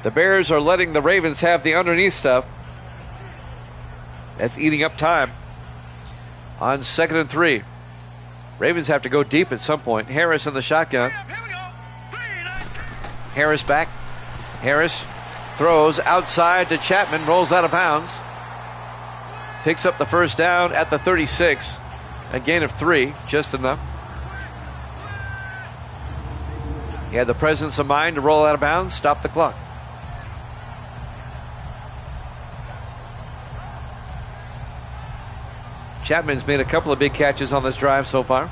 The Bears are letting the Ravens have the underneath stuff. That's eating up time. On 2nd and 3. Ravens have to go deep at some point. Harris in the shotgun. Harris back. Harris throws outside to Chapman, rolls out of bounds. Picks up the first down at the 36. A gain of 3, just enough. He had the presence of mind to roll out of bounds, stop the clock. Chapman's made a couple of big catches on this drive so far.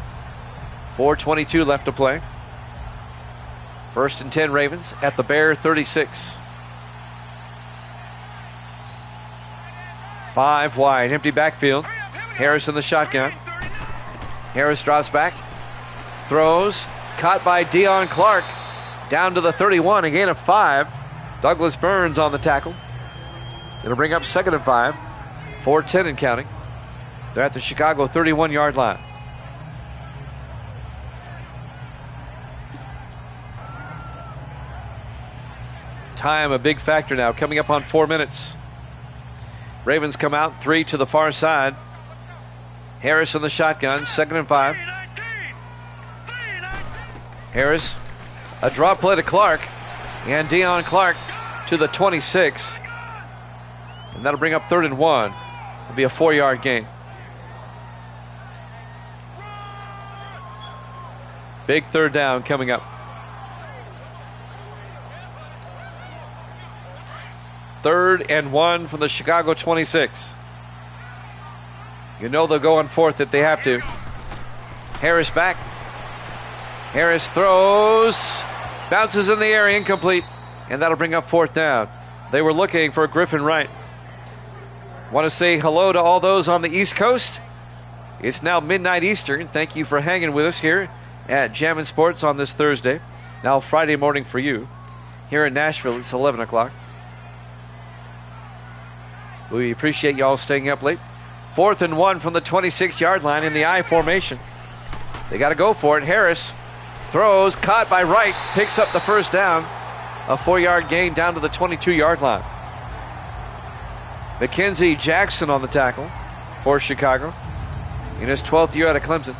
4:22 left to play. 1st and 10 Ravens at the Bear 36. 5 wide, empty backfield. Harris in the shotgun. Harris drops back, throws, caught by Deion Clark, down to the 31, a gain of 5. Douglas Burns on the tackle. It'll bring up 2nd and 5, 4:10 and counting. They're at the Chicago 31-yard line. Time a big factor now, coming up on 4 minutes. Ravens come out 3 to the far side. Harris in the shotgun, 2nd and 5. Harris, a drop play to Clark, and Deion Clark to the 26. And that'll bring up 3rd and 1. It'll be a 4-yard gain. Big 3rd down coming up. 3rd and 1 from the Chicago 26. You know they'll go on 4th if they have to. Harris back. Harris throws. Bounces in the air, incomplete. And that'll bring up 4th down. They were looking for Griffin Wright. Want to say hello to all those on the East Coast. It's now midnight Eastern. Thank you for hanging with us here at Jammin' Sports on this Thursday. Now Friday morning for you. Here in Nashville, it's 11 o'clock. We appreciate you all staying up late. 4th and 1 from the 26-yard line in the I formation. They got to go for it. Harris throws, caught by Wright, picks up the 1st down. A 4-yard gain down to the 22-yard line. Mackenzie Jackson on the tackle for Chicago in his 12th year out of Clemson.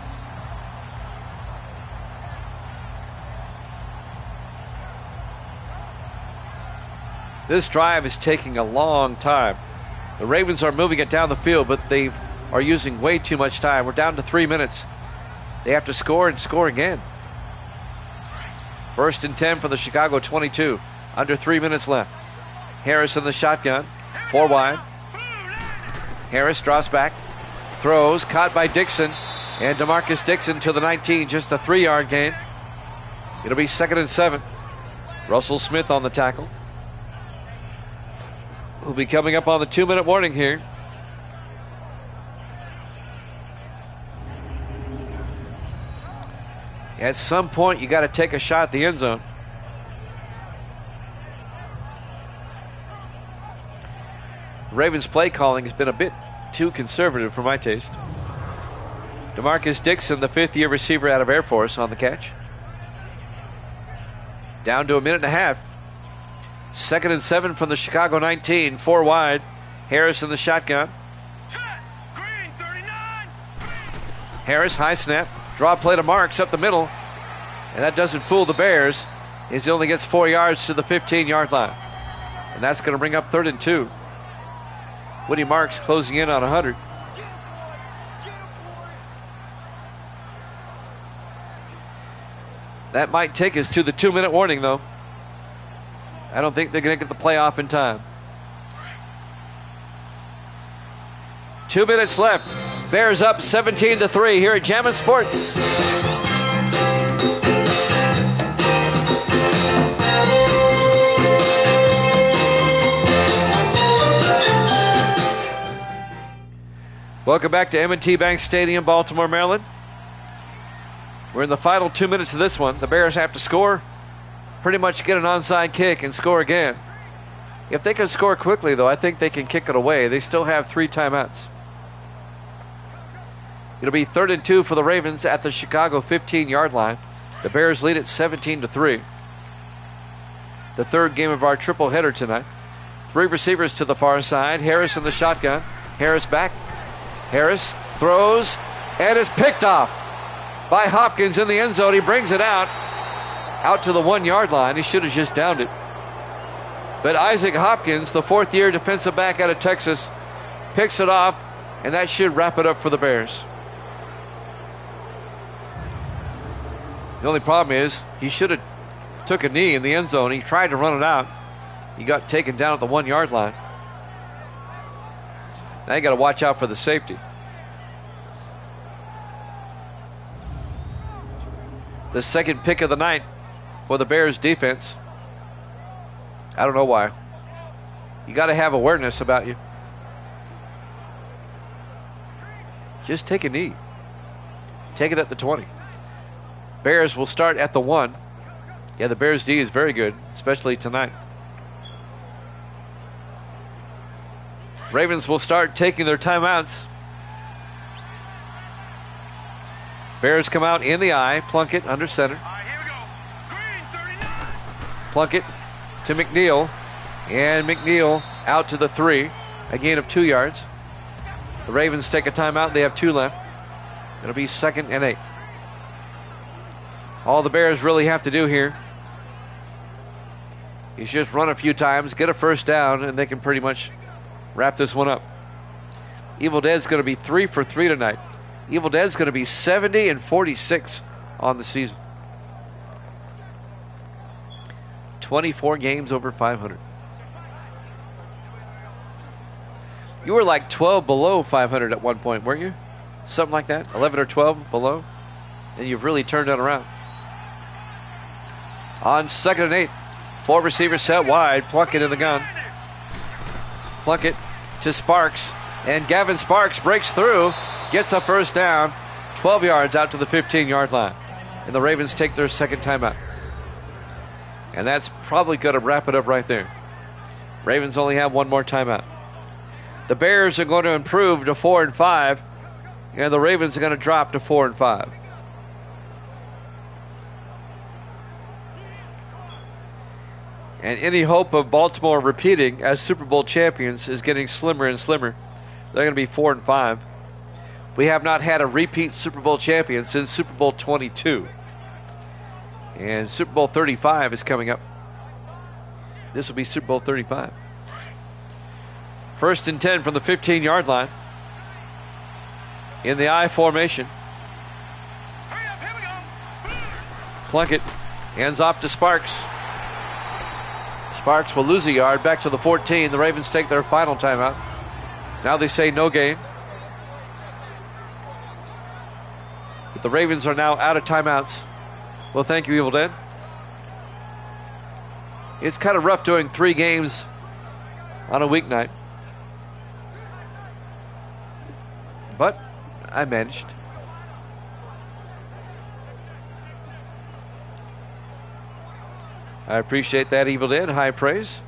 This drive is taking a long time. The Ravens are moving it down the field, but they are using way too much time. We're down to 3 minutes. They have to score and score again. 1st and 10 for the Chicago 22. Under 3 minutes left. Harris in the shotgun. 4 wide. Harris drops back. Throws. Caught by Dixon. And DeMarcus Dixon to the 19. Just a 3-yard gain. It'll be 2nd and 7. Russell Smith on the tackle. We'll be coming up on the 2-minute warning here. At some point, you got to take a shot at the end zone. Ravens play calling has been a bit too conservative for my taste. DeMarcus Dixon, the 5th-year receiver out of Air Force, on the catch. Down to a minute and a half. 2nd and 7 from the Chicago 19. 4 wide. Harris in the shotgun. Green 39. Harris, high snap. Draw play to Marks up the middle. And that doesn't fool the Bears, as he only gets 4 yards to the 15-yard line. And that's going to bring up 3rd and 2. Woody Marks closing in on 100. That might take us to the 2-minute warning, though. I don't think they're going to get the play off in time. 2 minutes left. Bears up 17-3 here at Jammin' Sports. Welcome back to M&T Bank Stadium, Baltimore, Maryland. We're in the final 2 minutes of this one. The Bears have to score, pretty much get an onside kick and score again. If they can score quickly, though, I think they can kick it away. They still have 3 timeouts. It'll be 3rd and 2 for the Ravens at the Chicago 15-yard line. The Bears lead it 17-3. The 3rd game of our triple header tonight. 3 receivers to the far side. Harris in the shotgun. Harris back. Harris throws and is picked off by Hopkins in the end zone. He brings it out to the 1-yard line. He should have just downed it. But Isaac Hopkins, the 4th-year defensive back out of Texas, picks it off, and that should wrap it up for the Bears. The only problem is he should have took a knee in the end zone. He tried to run it out. He got taken down at the 1-yard line. Now you got to watch out for the safety. the second pick of the night for the Bears defense. I don't know why. You got to have awareness about you. Just take a knee. Take it at the 20. Bears will start at the 1. Yeah, the Bears D is very good, especially tonight. Ravens will start taking their timeouts. Bears come out in the I. Plunkett under center. All right, here we go. Green 39. Plunkett to McNeil. And McNeil out to the 3. A gain of 2 yards. The Ravens take a timeout. They have 2 left. It'll be 2nd and 8. All the Bears really have to do here is just run a few times, get a first down, and they can pretty much wrap this one up. Evil Dead's going to be 3 for 3 tonight. Evil Dead's going to be 70 and 46 on the season. 24 games over 500. You were like 12 below 500 at one point, weren't you? Something like that? 11 or 12 below? And you've really turned that around. On 2nd and 8. 4 receivers set wide. Plunkett in the gun. Plunkett to Sparks. And Gavin Sparks breaks through. Gets a first down. 12 yards out to the 15-yard line. And the Ravens take their second timeout. And that's probably going to wrap it up right there. Ravens only have one more timeout. The Bears are going to improve to 4 and 5. And the Ravens are going to drop to 4 and 5. And any hope of Baltimore repeating as Super Bowl champions is getting slimmer and slimmer. They're going to be 4 and 5. We have not had a repeat Super Bowl champion since Super Bowl 22. And Super Bowl 35 is coming up. This will be Super Bowl 35. 1st and 10 from the 15-yard line. In the I formation. Hurry up, here we go. Plunkett hands off to Sparks. Sparks will lose a yard back to the 14. The Ravens take their final timeout. Now they say no gain. But the Ravens are now out of timeouts. Well, thank you, Evil Dead. It's kind of rough doing 3 games on a weeknight. But I managed. I appreciate that, Evil Dead. High praise.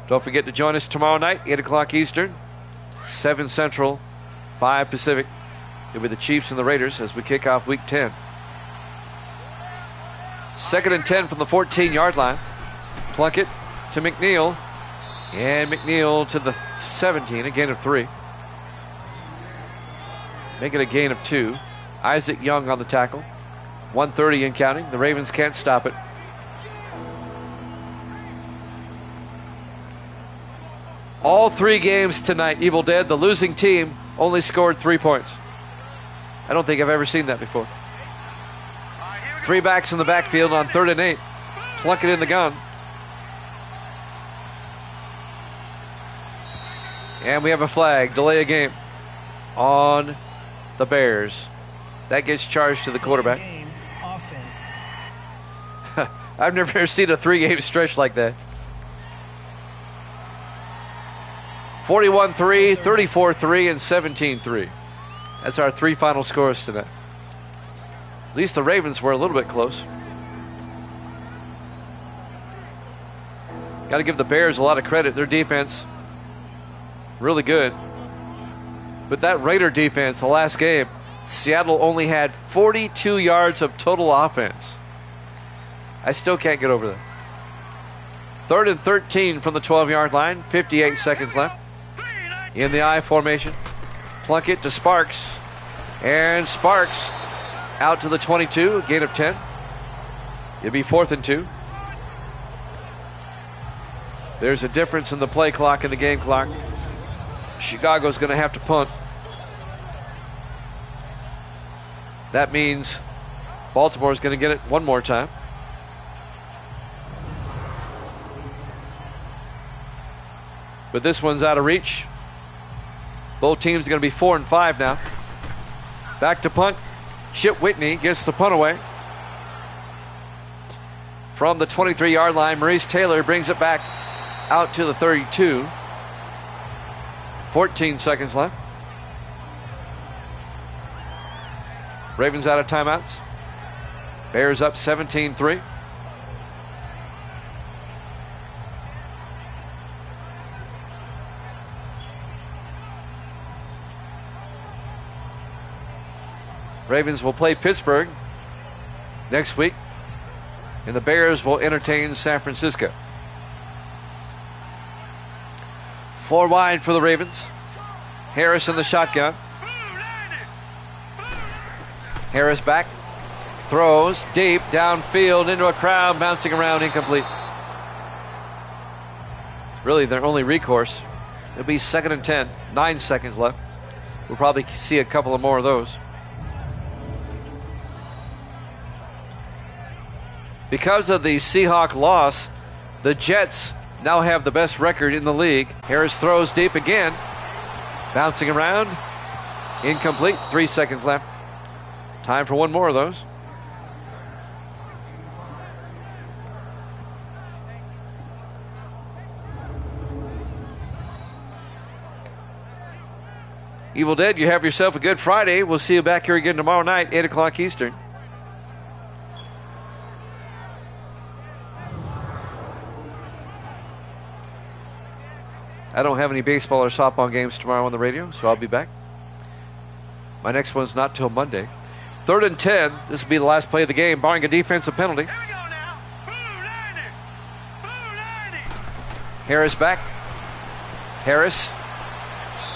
Don't forget to join us tomorrow night, 8 o'clock Eastern, 7 Central, 5 Pacific. It'll be the Chiefs and the Raiders as we kick off Week 10. 2nd and 10 from the 14-yard line. Plunkett to McNeil. And McNeil to the 17, a gain of 3. Make it a gain of 2. Isaac Young on the tackle. 130 and counting. The Ravens can't stop it. All 3 games tonight, Evil Dead, the losing team only scored 3 points. I don't think I've ever seen that before. 3 backs in the backfield on 3rd and 8. Plunkett in the gun. And we have a flag, delay a game on the Bears. That gets charged to the quarterback. I've never seen a 3-game stretch like that. 41-3, 34-3, and 17-3. That's our 3 final scores tonight. At least the Ravens were a little bit close. Got to give the Bears a lot of credit. Their defense, really good. But that Raider defense, the last game, Seattle only had 42 yards of total offense. I still can't get over that. 3rd and 13 from the 12-yard line, 58 seconds left. In the I formation. Plunkett to Sparks. And Sparks out to the 22, gain of 10. It'll be 4th and 2. There's a difference in the play clock and the game clock. Chicago's going to have to punt. That means Baltimore's going to get it one more time. But this one's out of reach. Both teams are going to be 4 and 5 now. Back to punt. Chip Whitney gets the punt away. From the 23-yard line, Maurice Taylor brings it back out to the 32. 14 seconds left. Ravens out of timeouts. Bears up 17-3. Ravens will play Pittsburgh next week, and the Bears will entertain San Francisco. 4 wide for the Ravens. Harris in the shotgun. Harris back, throws deep downfield into a crowd, bouncing around, incomplete. It's really their only recourse. It'll be 2nd and 10, 9 seconds left. We'll probably see a couple of more of those. Because of the Seahawk loss, the Jets now have the best record in the league. Harris throws deep again. Bouncing around. Incomplete. 3 seconds left. Time for one more of those. Evil Dead, you have yourself a good Friday. We'll see you back here again tomorrow night, 8 o'clock Eastern. I don't have any baseball or softball games tomorrow on the radio, so I'll be back. My next one's not till Monday. 3rd and 10. This will be the last play of the game, barring a defensive penalty. Here we go now. Blue 90. Blue 90. Harris back. Harris.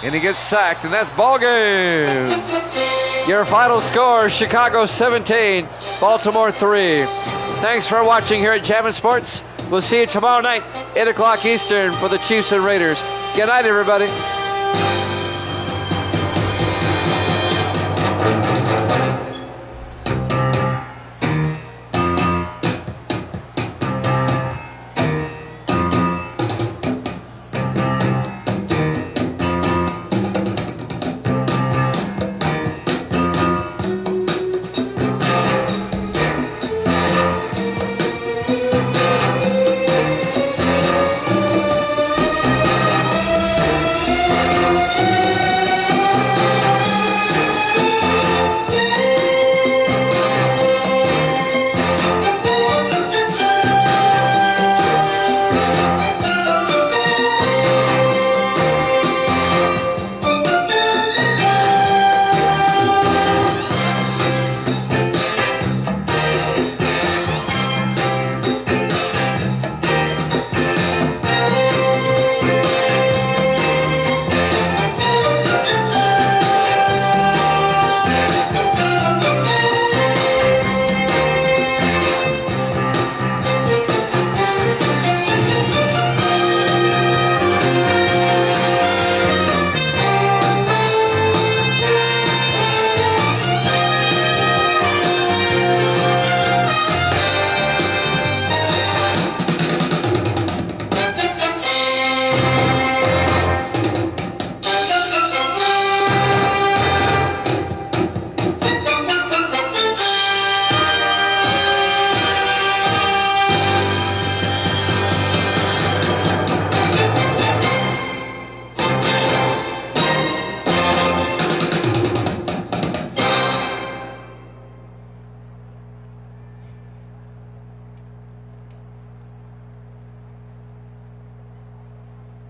And he gets sacked, and that's ball game. Your final score, Chicago 17, Baltimore 3. Thanks for watching here at Jammin' Sports. We'll see you tomorrow night, 8 o'clock Eastern, for the Chiefs and Raiders. Good night, everybody.